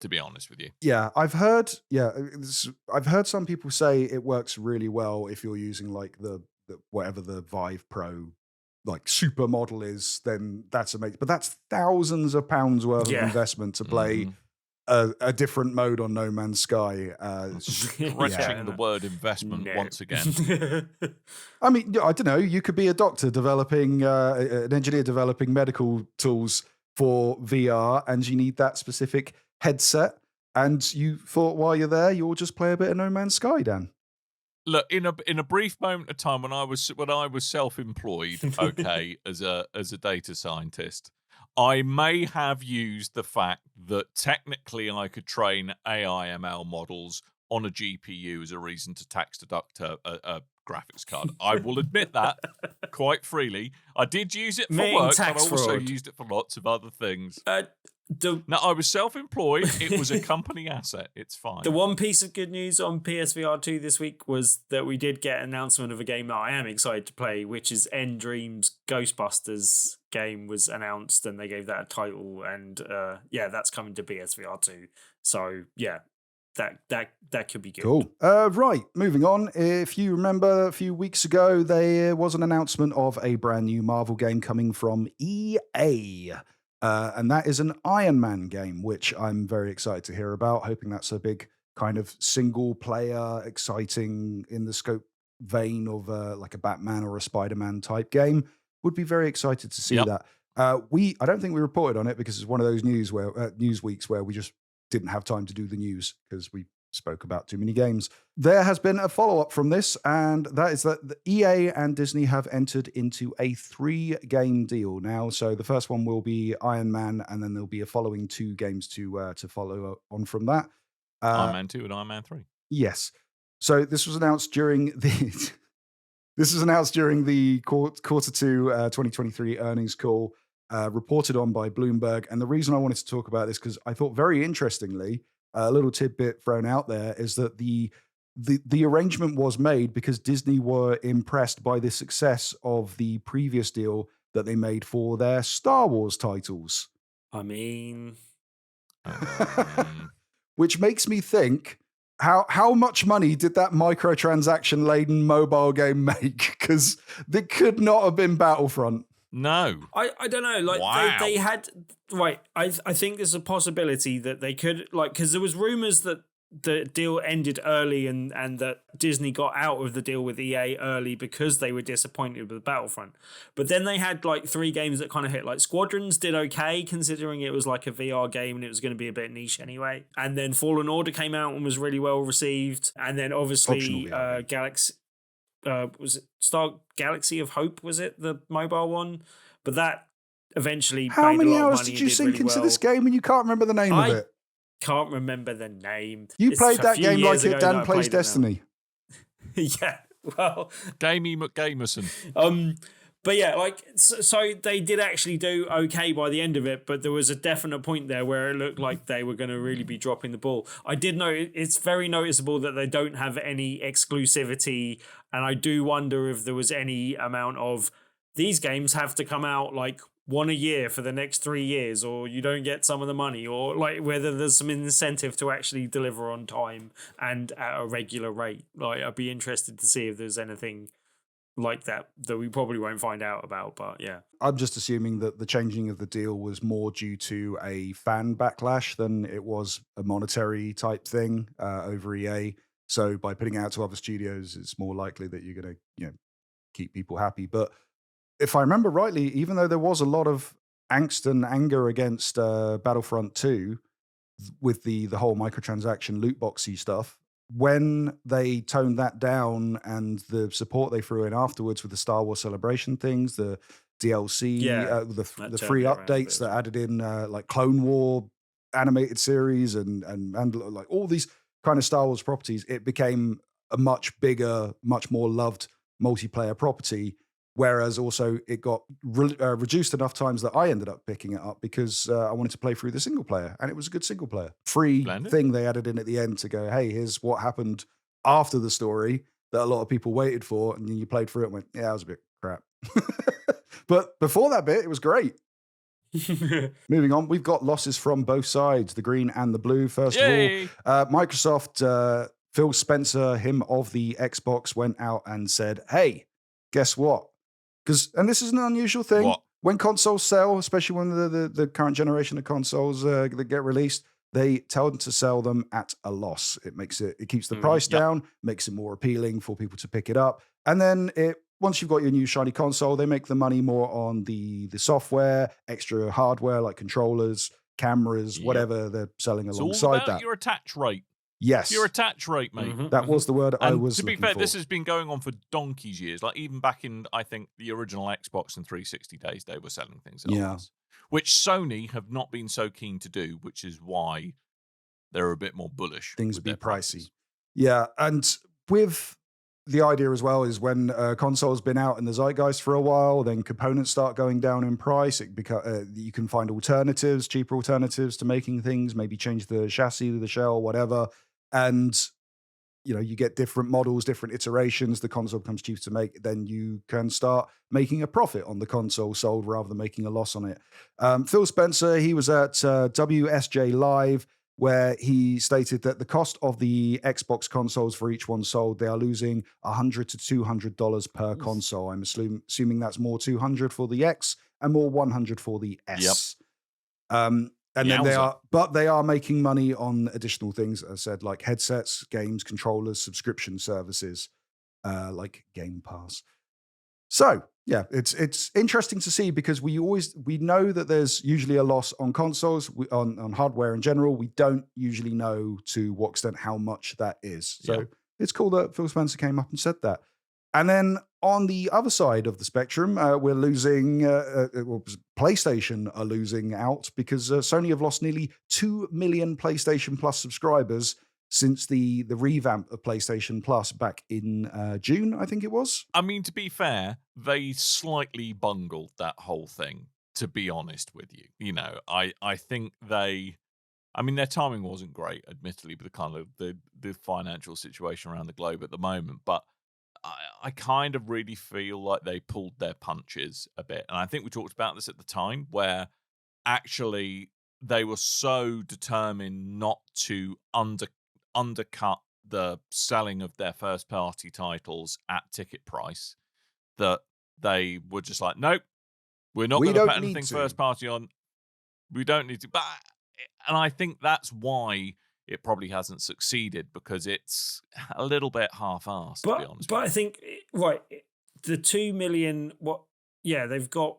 to be honest with you. Yeah, I've heard some people say it works really well if you're using like the whatever the Vive Pro like super model is, then that's amazing. But that's thousands of pounds worth of investment to play a different mode on No Man's Sky. Stretching the word investment once again. I mean, I don't know. You could be a doctor developing, an engineer developing medical tools for VR, and you need that specific headset. And you thought while you're there, you'll just play a bit of No Man's Sky, Dan. Look, in a brief moment of time when I was self-employed, okay, as a data scientist, I may have used the fact that technically I could train AI ML models on a GPU as a reason to tax deduct a graphics card. I will admit that quite freely. I did use it for work, but I also used it for lots of other things. No, I was self-employed. It was a company asset. It's fine. The one piece of good news on PSVR 2 this week was that we did get an announcement of a game that I am excited to play, which is End Dream's Ghostbusters game was announced, and they gave that a title, and that's coming to PSVR 2. So yeah, that could be good. Cool. Right, moving on. If you remember, a few weeks ago, there was an announcement of a brand new Marvel game coming from EA. And that is an Iron Man game, which I'm very excited to hear about. Hoping that's a big kind of single player, exciting in the scope vein of like a Batman or a Spider-Man type game. Would be very excited to see that. I don't think we reported on it because it's one of those news weeks where we just didn't have time to do the news because we spoke about too many games. There has been a follow-up from this, and that is that the EA and Disney have entered into a 3-game deal now. So the first one will be Iron Man, and then there'll be a following 2 games to follow on from that. Iron Man 2 and Iron Man 3. Yes. So this was announced during the quarter 2 2023 earnings call, reported on by Bloomberg. And the reason I wanted to talk about this, because I thought very interestingly, a little tidbit thrown out there is that the arrangement was made because Disney were impressed by the success of the previous deal that they made for their Star Wars titles. I mean, which makes me think, how much money did that microtransaction laden mobile game make? Because it could not have been Battlefront. No. I don't know. Like they had right. I think there's a possibility that they could, like, because there was rumors that the deal ended early and that Disney got out of the deal with EA early because they were disappointed with Battlefront. But then they had like 3 games that kind of hit. Like Squadrons did okay considering it was like a VR game and it was going to be a bit niche anyway. And then Fallen Order came out and was really well received. And then obviously Galaxy. Was it Star Galaxy of Hope? Was it the mobile one? But that eventually how made many a lot hours of money did you sink really into well. this game and you can't remember the name of it? Can't remember the name. You played that game like it Dan plays Destiny. Yeah, well, Gamey McGamerson. But yeah, like so they did actually do okay by the end of it, but there was a definite point there where it looked like they were going to really be dropping the ball. I did know it's very noticeable that they don't have any exclusivity, and I do wonder if there was any amount of these games have to come out like one a year for the next 3 years, or you don't get some of the money, or like whether there's some incentive to actually deliver on time and at a regular rate. Like I'd be interested to see if there's anything like that we probably won't find out about, but yeah. I'm just assuming that the changing of the deal was more due to a fan backlash than it was a monetary type thing over EA. So by putting it out to other studios, it's more likely that you're going to keep people happy. But if I remember rightly, even though there was a lot of angst and anger against Battlefront 2 with the whole microtransaction loot boxy stuff, when they toned that down and the support they threw in afterwards with the Star Wars Celebration things, the DLC, the that free turned me around a bit updates as that well. added in like Clone War animated series and like all these kind of Star Wars properties. It became a much bigger, much more loved multiplayer property. Whereas also it got reduced enough times that I ended up picking it up because I wanted to play through the single player, and it was a good single player. Free thing they added in at the end to go, hey, here's what happened after the story that a lot of people waited for, and then you played through it and went, yeah, that was a bit crap. But before that bit, it was great. Moving on, we've got losses from both sides, the green and the blue. First of all, Microsoft, Phil Spencer, him of the Xbox, went out and said, hey, guess what? And this is an unusual thing. What? When consoles sell, especially when the current generation of consoles that get released, they tend to sell them at a loss. It keeps the price down, makes it more appealing for people to pick it up. And then once you've got your new shiny console, they make the money more on the software, extra hardware like controllers, cameras, whatever they're selling alongside it's all about that. your attach rate. Yes. Your attach rate, mate. That was the word I was looking for. To be fair, this has been going on for donkey's years. Like even back in, I think, the original Xbox and 360 days, they were selling things at a loss, which Sony have not been so keen to do, which is why they're a bit more bullish. Things would be pricey. Yeah, and with the idea as well is when a console's been out in the zeitgeist for a while, then components start going down in price. You can find alternatives, cheaper alternatives to making things, maybe change the chassis, the shell, whatever. And, you get different models, different iterations. The console becomes cheaper to make. Then you can start making a profit on the console sold rather than making a loss on it. Phil Spencer, he was at WSJ Live, where he stated that the cost of the Xbox consoles for each one sold, they are losing $100 to $200 per console. I'm assuming that's more $200 for the X and more $100 for the S. And then they are making money on additional things, as I said, like headsets, games, controllers, subscription services, like Game Pass. So yeah, it's interesting to see because we know that there's usually a loss on consoles, on hardware in general. We don't usually know to what extent how much that is. So it's cool that Phil Spencer came up and said that. And then on the other side of the spectrum, we're losing, PlayStation are losing out because Sony have lost nearly 2 million PlayStation Plus subscribers since the revamp of PlayStation Plus back in June, I think it was. I mean, to be fair, they slightly bungled that whole thing, to be honest with you. I think their timing wasn't great, admittedly, with the kind of the financial situation around the globe at the moment, but I kind of really feel like they pulled their punches a bit. And I think we talked about this at the time, where actually they were so determined not to undercut the selling of their first-party titles at ticket price that they were just like, nope, we're not going to put anything first-party on. We don't need to. And I think that's why it probably hasn't succeeded, because it's a little bit half-assed, to be honest. But I think, the 2 million, they've got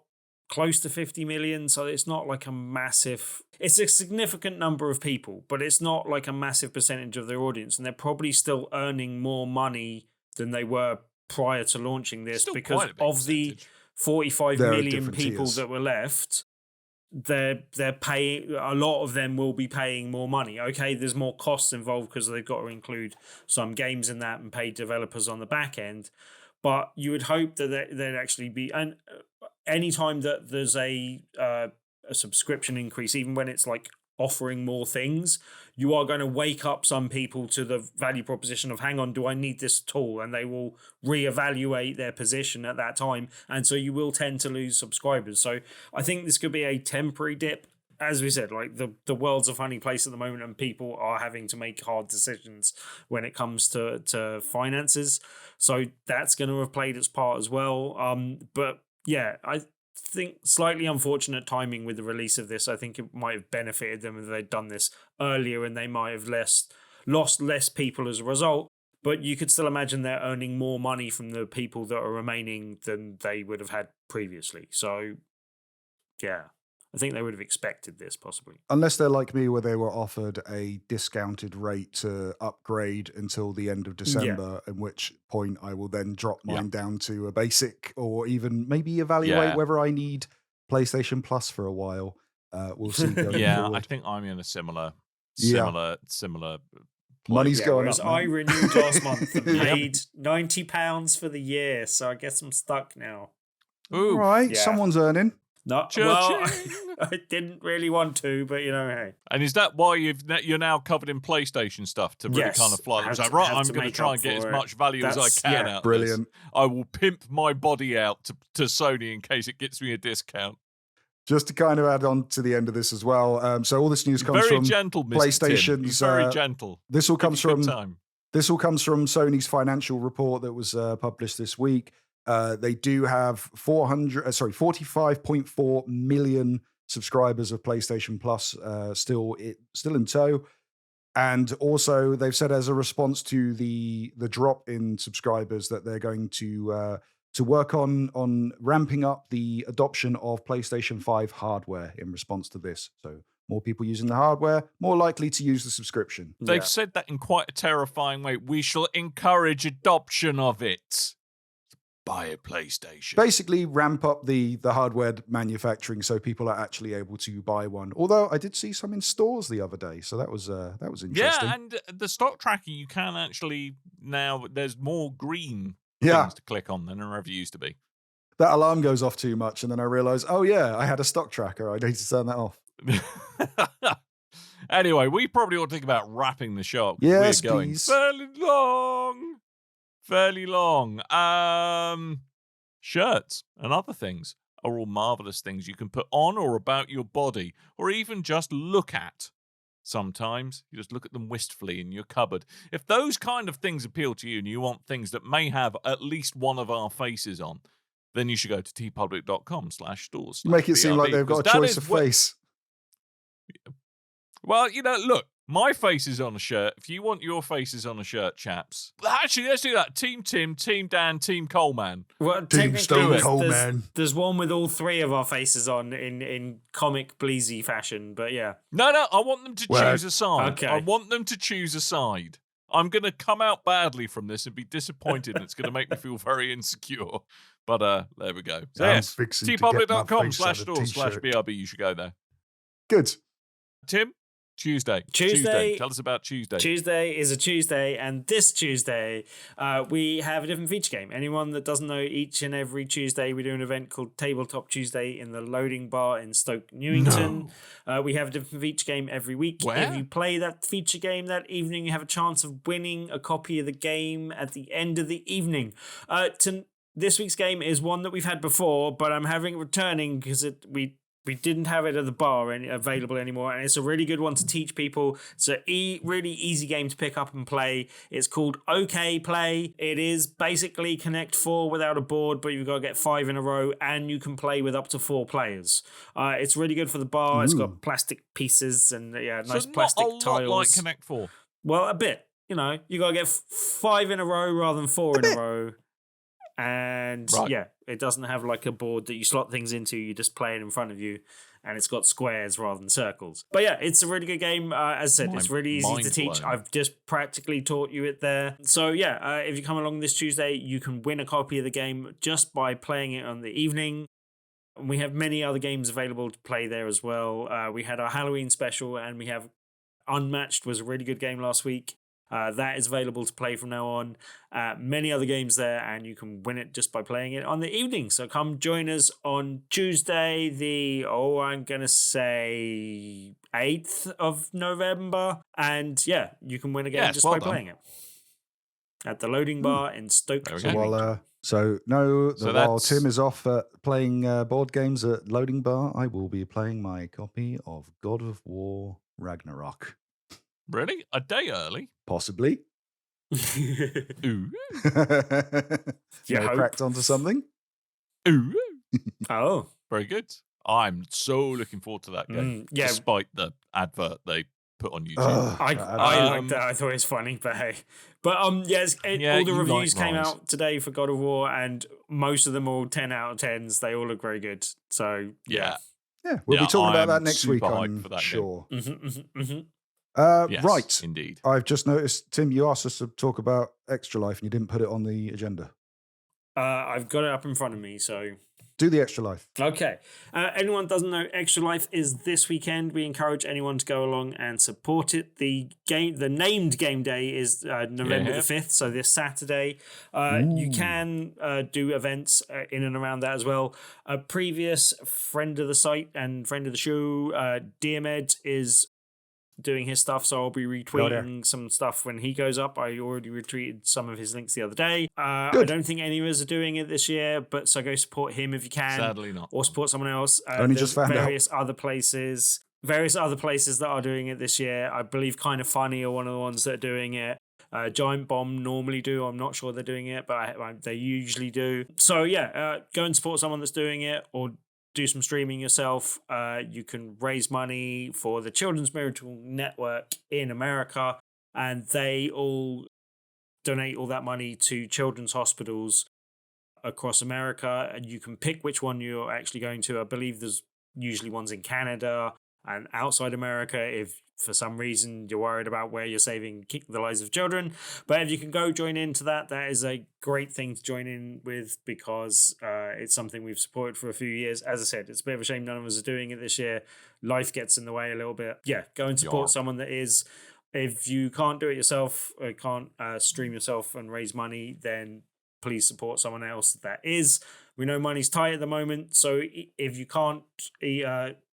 close to 50 million, so it's not like a massive... It's a significant number of people, but it's not like a massive percentage of their audience, and they're probably still earning more money than they were prior to launching this, because of the 45 million people that were left... They're paying, a lot of them will be paying more money. Okay, there's more costs involved because they've got to include some games in that and pay developers on the back end. But you would hope that there'd actually be, and anytime that there's a subscription increase, even when it's like offering more things, you are going to wake up some people to the value proposition of, hang on, do I need this tool? And they will reevaluate their position at that time. And so you will tend to lose subscribers. So I think this could be a temporary dip. As we said, like the world's a funny place at the moment, and people are having to make hard decisions when it comes to finances. So that's going to have played its part as well. But yeah, I think slightly unfortunate timing with the release of this. I think it might have benefited them if they'd done this earlier, and they might have lost less people as a result. But you could still imagine they're earning more money from the people that are remaining than they would have had previously. So, yeah. I think they would have expected this, possibly. Unless they're like me, where they were offered a discounted rate to upgrade until the end of December, at which point I will then drop mine down to a basic, or even maybe evaluate whether I need PlayStation Plus for a while. We'll see. Going forward. I think I'm in a similar. Money's going up. I renewed last month and paid £90 for the year, so I guess I'm stuck now. Ooh, right, someone's earning. Well, I didn't really want to, but hey. And is that why you're now covered in PlayStation stuff to really kind of fly? So, right, I'm going to try and get as much value as I can out. Brilliant. Of this. I will pimp my body out to Sony in case it gets me a discount. Just to kind of add on to the end of this as well. So all this news comes from PlayStation's. He's very gentle. This all comes from Sony's financial report that was published this week. They do have 45.4 million subscribers of PlayStation Plus still in tow. And also, they've said as a response to the drop in subscribers that they're going to work on ramping up the adoption of PlayStation 5 hardware in response to this. So more people using the hardware, more likely to use the subscription. They've said that in quite a terrifying way. We shall encourage adoption of it. Buy a PlayStation. Basically, ramp up the hardware manufacturing so people are actually able to buy one. Although I did see some in stores the other day, so that was interesting. Yeah, and the stock tracking, you can actually now. There's more green things to click on than there ever used to be. That alarm goes off too much, and then I realize, I had a stock tracker. I need to turn that off. Anyway, we probably ought to think about wrapping the show up. Yes, we're going please. Fairly long. Shirts and other things are all marvelous things you can put on or about your body, or even just look at. Sometimes you just look at them wistfully in your cupboard. If those kind of things appeal to you and you want things that may have at least one of our faces on, then you should go to tpublic.com/stores. Make it seem like they've got a choice of face. Well, look, my face is on a shirt. If you want your faces on a shirt, chaps. Actually, let's do that. Team Tim, Team Dan, Team Coleman. Well, Team Stoke Coleman. There's one with all three of our faces on in comic bleezy fashion, but yeah. No, I want them to choose a side. Okay. I want them to choose a side. I'm going to come out badly from this and be disappointed, and it's going to make me feel very insecure. But there we go. So yes, tpublic.com/stores/BRB. You should go there. Good. Tim? Tuesday. Tell us about Tuesday. Tuesday is a Tuesday, and this Tuesday we have a different feature game. Anyone that doesn't know, each and every Tuesday we do an event called Tabletop Tuesday in the loading bar in Stoke, Newington. No. We have a different feature game every week. Where? If you play that feature game that evening, you have a chance of winning a copy of the game at the end of the evening. This week's game is one that we've had before, but I'm having it returning because we didn't have it at the bar available anymore, and it's a really good one to teach people. It's a really easy game to pick up and play. It's called OK Play. It is basically Connect 4 without a board, but you've got to get 5 in a row, and you can play with up to 4 players. It's really good for the bar. It's got plastic pieces and nice plastic tiles. Not a lot like Connect 4. Well, a bit. You got to get 5 in a row rather than 4 in a row. And it doesn't have like a board that you slot things into. You just play it in front of you, and it's got squares rather than circles. But yeah, it's a really good game. As I said, it's really easy to teach. I've just practically taught you it there. So yeah, if you come along this Tuesday, you can win a copy of the game just by playing it on the evening. And we have many other games available to play there as well. We had our Halloween special, and we have Unmatched was a really good game last week. That is available to play from now on. Many other games there, and you can win it just by playing it on the evening. So come join us on Tuesday, I'm going to say 8th of November. And yeah, you can win a game by playing it. At the loading bar in Stoke. While Tim is off playing board games at loading bar, I will be playing my copy of God of War Ragnarok. Really? A day early? Possibly. Ooh. Cracked onto something? Ooh. Oh. Very good. I'm so looking forward to that game. Despite the advert they put on YouTube. I liked that. I thought it was funny, but hey. But all the reviews came out today for God of War, and most of them are all 10 out of 10s. They all look very good. So, yeah. Yeah, we'll be talking about that next week, super I'm hyped for that sure. Yes, right. indeed. I've just noticed, Tim, you asked us to talk about Extra Life and you didn't put it on the agenda. I've got it up in front of me, so... Do the Extra Life. Okay. Anyone doesn't know, Extra Life is this weekend. We encourage anyone to go along and support it. The named game day is November the 5th, so this Saturday. You can do events in and around that as well. A previous friend of the site and friend of the show, Diamed, is doing his stuff, so I'll be retweeting some stuff when he goes up. I already retweeted some of his links the other day. I don't think any of us are doing it this year, but so go support him if you can. Sadly not. Or support someone else. Only just found various other places that are doing it this year. I believe Kind of Funny are one of the ones that are doing it. Giant Bomb normally do. I'm not sure they're doing it, but they usually do. So yeah, go and support someone that's doing it, or do some streaming yourself. You can raise money for the Children's Miracle Network in America, and they all donate all that money to children's hospitals across America. And you can pick which one you're actually going to. I believe there's usually ones in Canada and outside America if for some reason you're worried about where you're saving the lives of children. But if you can go join into that, that is a great thing to join in with, because it's something we've supported for a few years. As I said, it's a bit of a shame none of us are doing it this year. Life gets in the way a little bit. Yeah, go and support someone that is. If you can't do it yourself, or can't stream yourself and raise money, then please support someone else that is. We know money's tight at the moment, so if you can't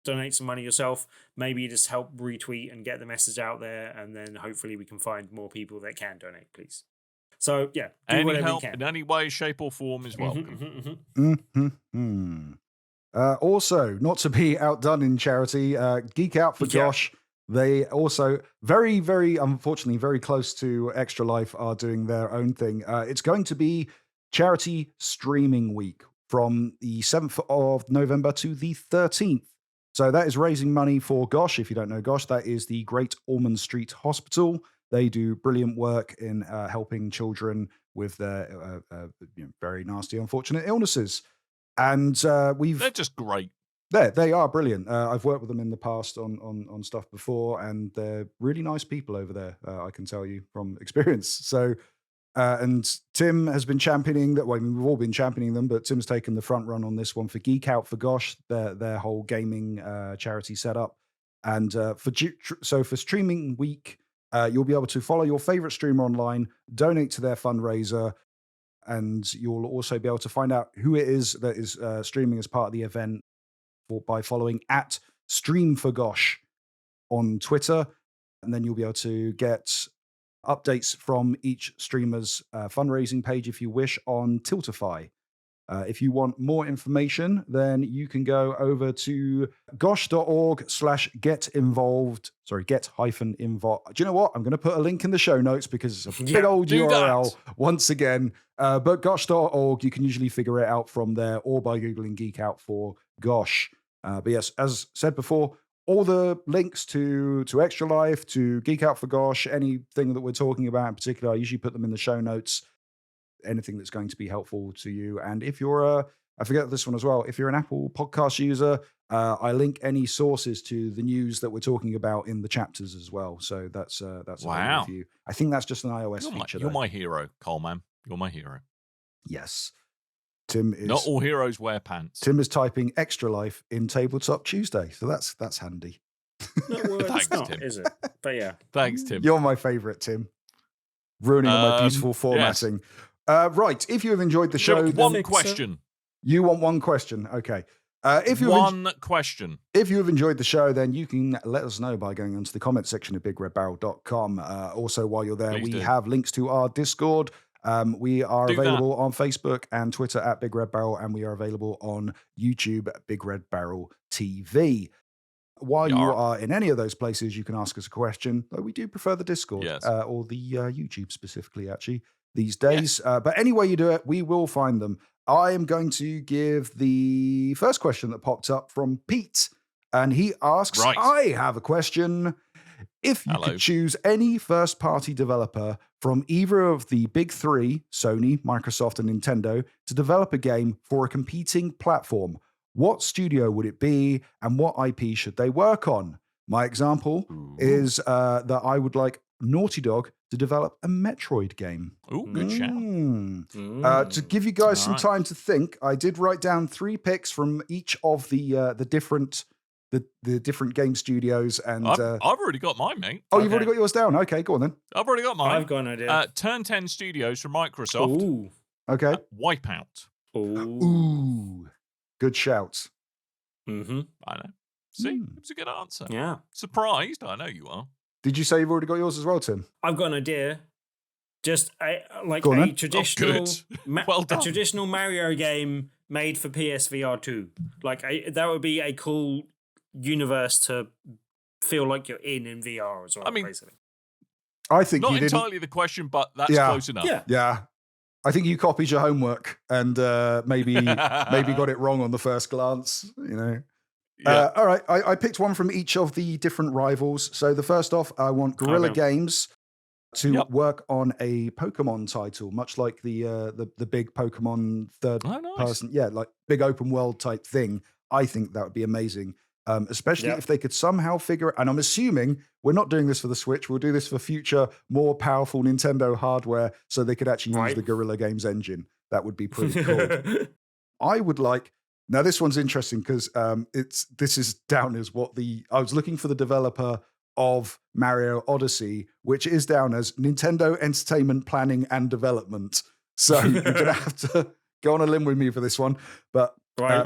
donate some money yourself, maybe just help retweet and get the message out there, and then hopefully we can find more people that can donate, please. So yeah, do any whatever help you can. in any way, shape, or form is welcome. Also, not to be outdone in charity, Geek Out for Josh. They also very, very, unfortunately, very close to Extra Life are doing their own thing. It's going to be Charity Streaming Week from the 7th of November to the 13th. So that is raising money for Gosh. If you don't know Gosh, that is the Great Ormond Street Hospital. They do brilliant work in helping children with their very nasty, unfortunate illnesses. And they're just great. They are brilliant. I've worked with them in the past on stuff before, and they're really nice people over there, I can tell you from experience. So, and Tim has been championing that. Well, I mean, we've all been championing them, but Tim's taken the front run on this one for Geek Out for Gosh, their whole gaming charity setup. And for Streaming Week, you'll be able to follow your favorite streamer online, donate to their fundraiser, and you'll also be able to find out who it is that is streaming as part of the event by following @StreamForGosh on Twitter. And then you'll be able to get updates from each streamer's fundraising page if you wish on Tiltify. If you want more information, then you can go over to gosh.org/get-involved. Sorry, get-involved. Do you know what? I'm going to put a link in the show notes because it's a big old URL once again. But gosh.org, you can usually figure it out from there or by Googling Geek Out for Gosh. But yes, as said before, all the links to Extra Life, to Geek Out for Gosh, anything that we're talking about in particular, I usually put them in the show notes. Anything that's going to be helpful to you. And if you're I forget this one as well, if you're an Apple podcast user, I link any sources to the news that we're talking about in the chapters as well. So that's wow. For you. I think that's just an iOS feature. You're my hero, Coleman. You're my hero. Yes. Tim is not all heroes wear pants. Tim is typing Extra Life in Tabletop Tuesday, so that's handy. No, well, Thanks, it's not, Tim. is it? But yeah. Thanks, Tim. You're my favorite, Tim. Ruining my beautiful formatting. Yes. Right, if you have enjoyed the show... One question. You want one question? Okay. If you have enjoyed the show, then you can let us know by going onto the comment section at bigredbarrel.com. Also, while you're there, we have links to our Discord. We are available on Facebook and Twitter at Big Red Barrel, and we are available on YouTube at Big Red Barrel TV. While you are in any of those places, you can ask us a question, though we do prefer the Discord or the YouTube specifically, actually, these days. Yes. But any way you do it, we will find them. I am going to give the first question that popped up from Pete, and he asks, I have a question. If you could choose any first-party developer from either of the big three, Sony, Microsoft, and Nintendo, to develop a game for a competing platform, what studio would it be and what IP should they work on? My example is that I would like Naughty Dog to develop a Metroid game. Ooh, good shout. To give you guys some time to think, I did write down 3 picks from each of the different game studios, and I've already got mine, mate. Oh, you've already got yours down. Okay, go on then. I've already got mine. I've got an idea. Turn 10 Studios from Microsoft. Ooh. Okay. Wipeout. Ooh. Good shout. Mm-hmm. I know. See, it was a good answer. Yeah. Surprised? I know you are. Did you say you've already got yours as well, Tim? I've got an idea. Just a traditional, Well done. a traditional Mario game made for PSVR 2. Like that would be a cool universe to feel like you're in VR as well. I mean, basically. I think not you didn't. entirely the question, but that's close enough. Yeah. I think you copied your homework and maybe got it wrong on the first glance. You know. Yeah. All right, I picked one from each of the different rivals. So the first off, I want Guerrilla Games to work on a Pokemon title, much like the big Pokemon third person, like big open world type thing. I think that would be amazing, especially if they could somehow figure. And I'm assuming we're not doing this for the Switch. We'll do this for future, more powerful Nintendo hardware, so they could actually use the Guerrilla Games engine. That would be pretty cool. I would like. Now, this one's interesting because this is down as I was looking for the developer of Mario Odyssey, which is down as Nintendo Entertainment Planning and Development. So you're going to have to go on a limb with me for this one. But I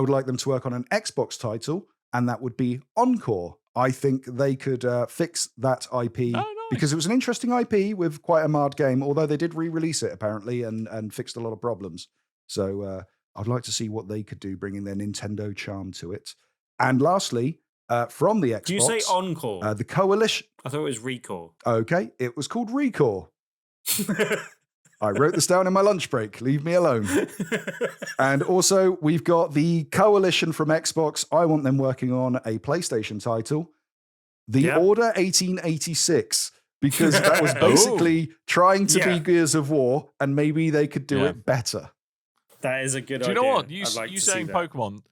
would like them to work on an Xbox title, and that would be Encore. I think they could fix that IP because it was an interesting IP with quite a marred game, although they did re-release it apparently and fixed a lot of problems. So I'd like to see what they could do, bringing their Nintendo charm to it. And lastly, from the Xbox... Do you say Encore? The Coalition... I thought it was Recore. Okay, it was called Recore. I wrote this down in my lunch break. Leave me alone. And also, we've got the Coalition from Xbox. I want them working on a PlayStation title. The Order 1886. Because that was basically trying to be Gears of War, and maybe they could do it better. That is a good idea. Do you know what? You saying Pokemon,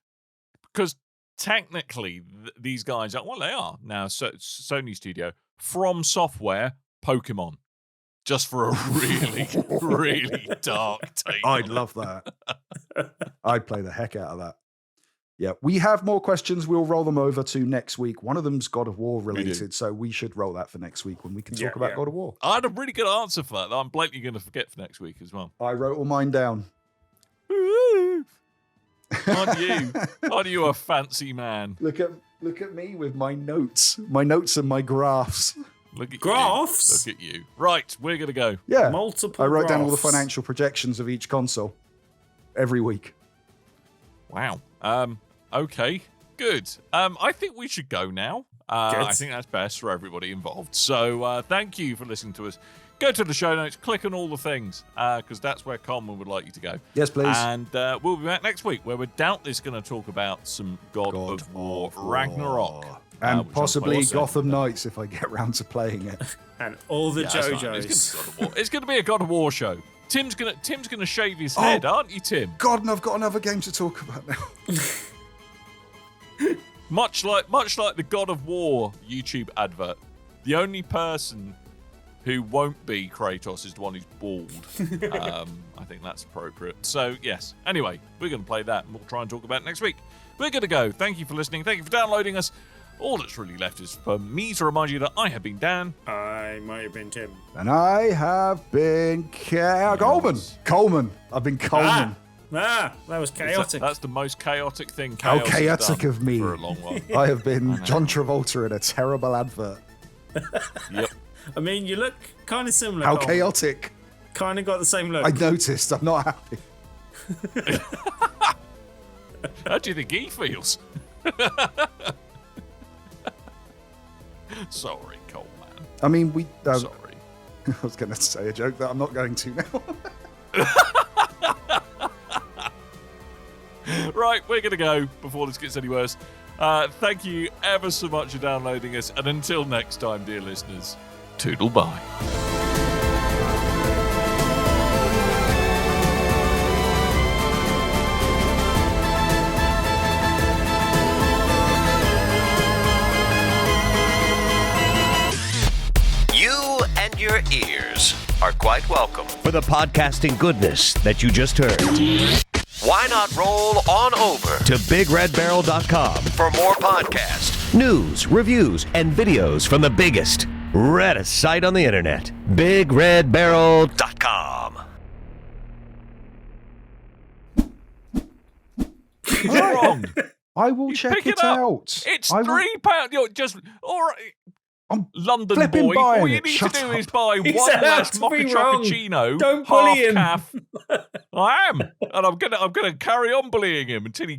because technically these guys are, well, they are now Sony Studio, From Software, Pokemon. Just for a really, really dark take. I'd love that. I'd play the heck out of that. Yeah, we have more questions. We'll roll them over to next week. One of them's God of War related, so we should roll that for next week when we can talk about God of War. I had a really good answer for that I'm blatantly going to forget for next week as well. I wrote all mine down. Aren't you a fancy man? Look at me with my notes and my graphs. Look at graphs. You. Look at you. Right, we're gonna go. Yeah, multiple. I wrote down all the graphs. financial projections of each console every week. Wow. Okay. Good. I think we should go now. I think that's best for everybody involved. So thank you for listening to us. Go to the show notes, click on all the things, because that's where Coleman would like you to go. Yes, please. And we'll be back next week, where we're doubtless going to talk about some God of War Ragnarok. And possibly Gotham Knights if I get round to playing it. And all the JoJos. It's going to be a God of War show. Tim's gonna shave his head, aren't you, Tim? God, and I've got another game to talk about now. Much like the God of War YouTube advert, the only person who won't be Kratos is the one who's bald. I think that's appropriate. So, yes. Anyway, we're going to play that, and we'll try and talk about it next week. We're going to go. Thank you for listening. Thank you for downloading us. All that's really left is for me to remind you that I have been Dan. I might have been Tim. And I have been Coleman. Coleman. I've been Coleman. That was chaotic. That's the most chaotic thing. How chaotic of me. For a long while. I have been John Travolta in a terrible advert. Yep. I mean, you look kind of similar. How chaotic. Kind of got the same look. I noticed. I'm not happy. How do you think he feels? Sorry, Coleman. I mean, we... Sorry. I was going to say a joke that I'm not going to now. Right, we're going to go before this gets any worse. Thank you ever so much for downloading us. And until next time, dear listeners, toodle bye. are quite welcome. For the podcasting goodness that you just heard, why not roll on over to BigRedBarrel.com for more podcasts, news, reviews, and videos from the biggest, reddest site on the internet, BigRedBarrel.com. He's wrong. I will check it out. It's £3. You're just all right. I'm London flipping boy. buying All you it. need Shut to do up. is buy He's one allowed less to mocha be wrong. chocolate, Don't half bully him. calf. I am, and I'm gonna carry on bullying him until he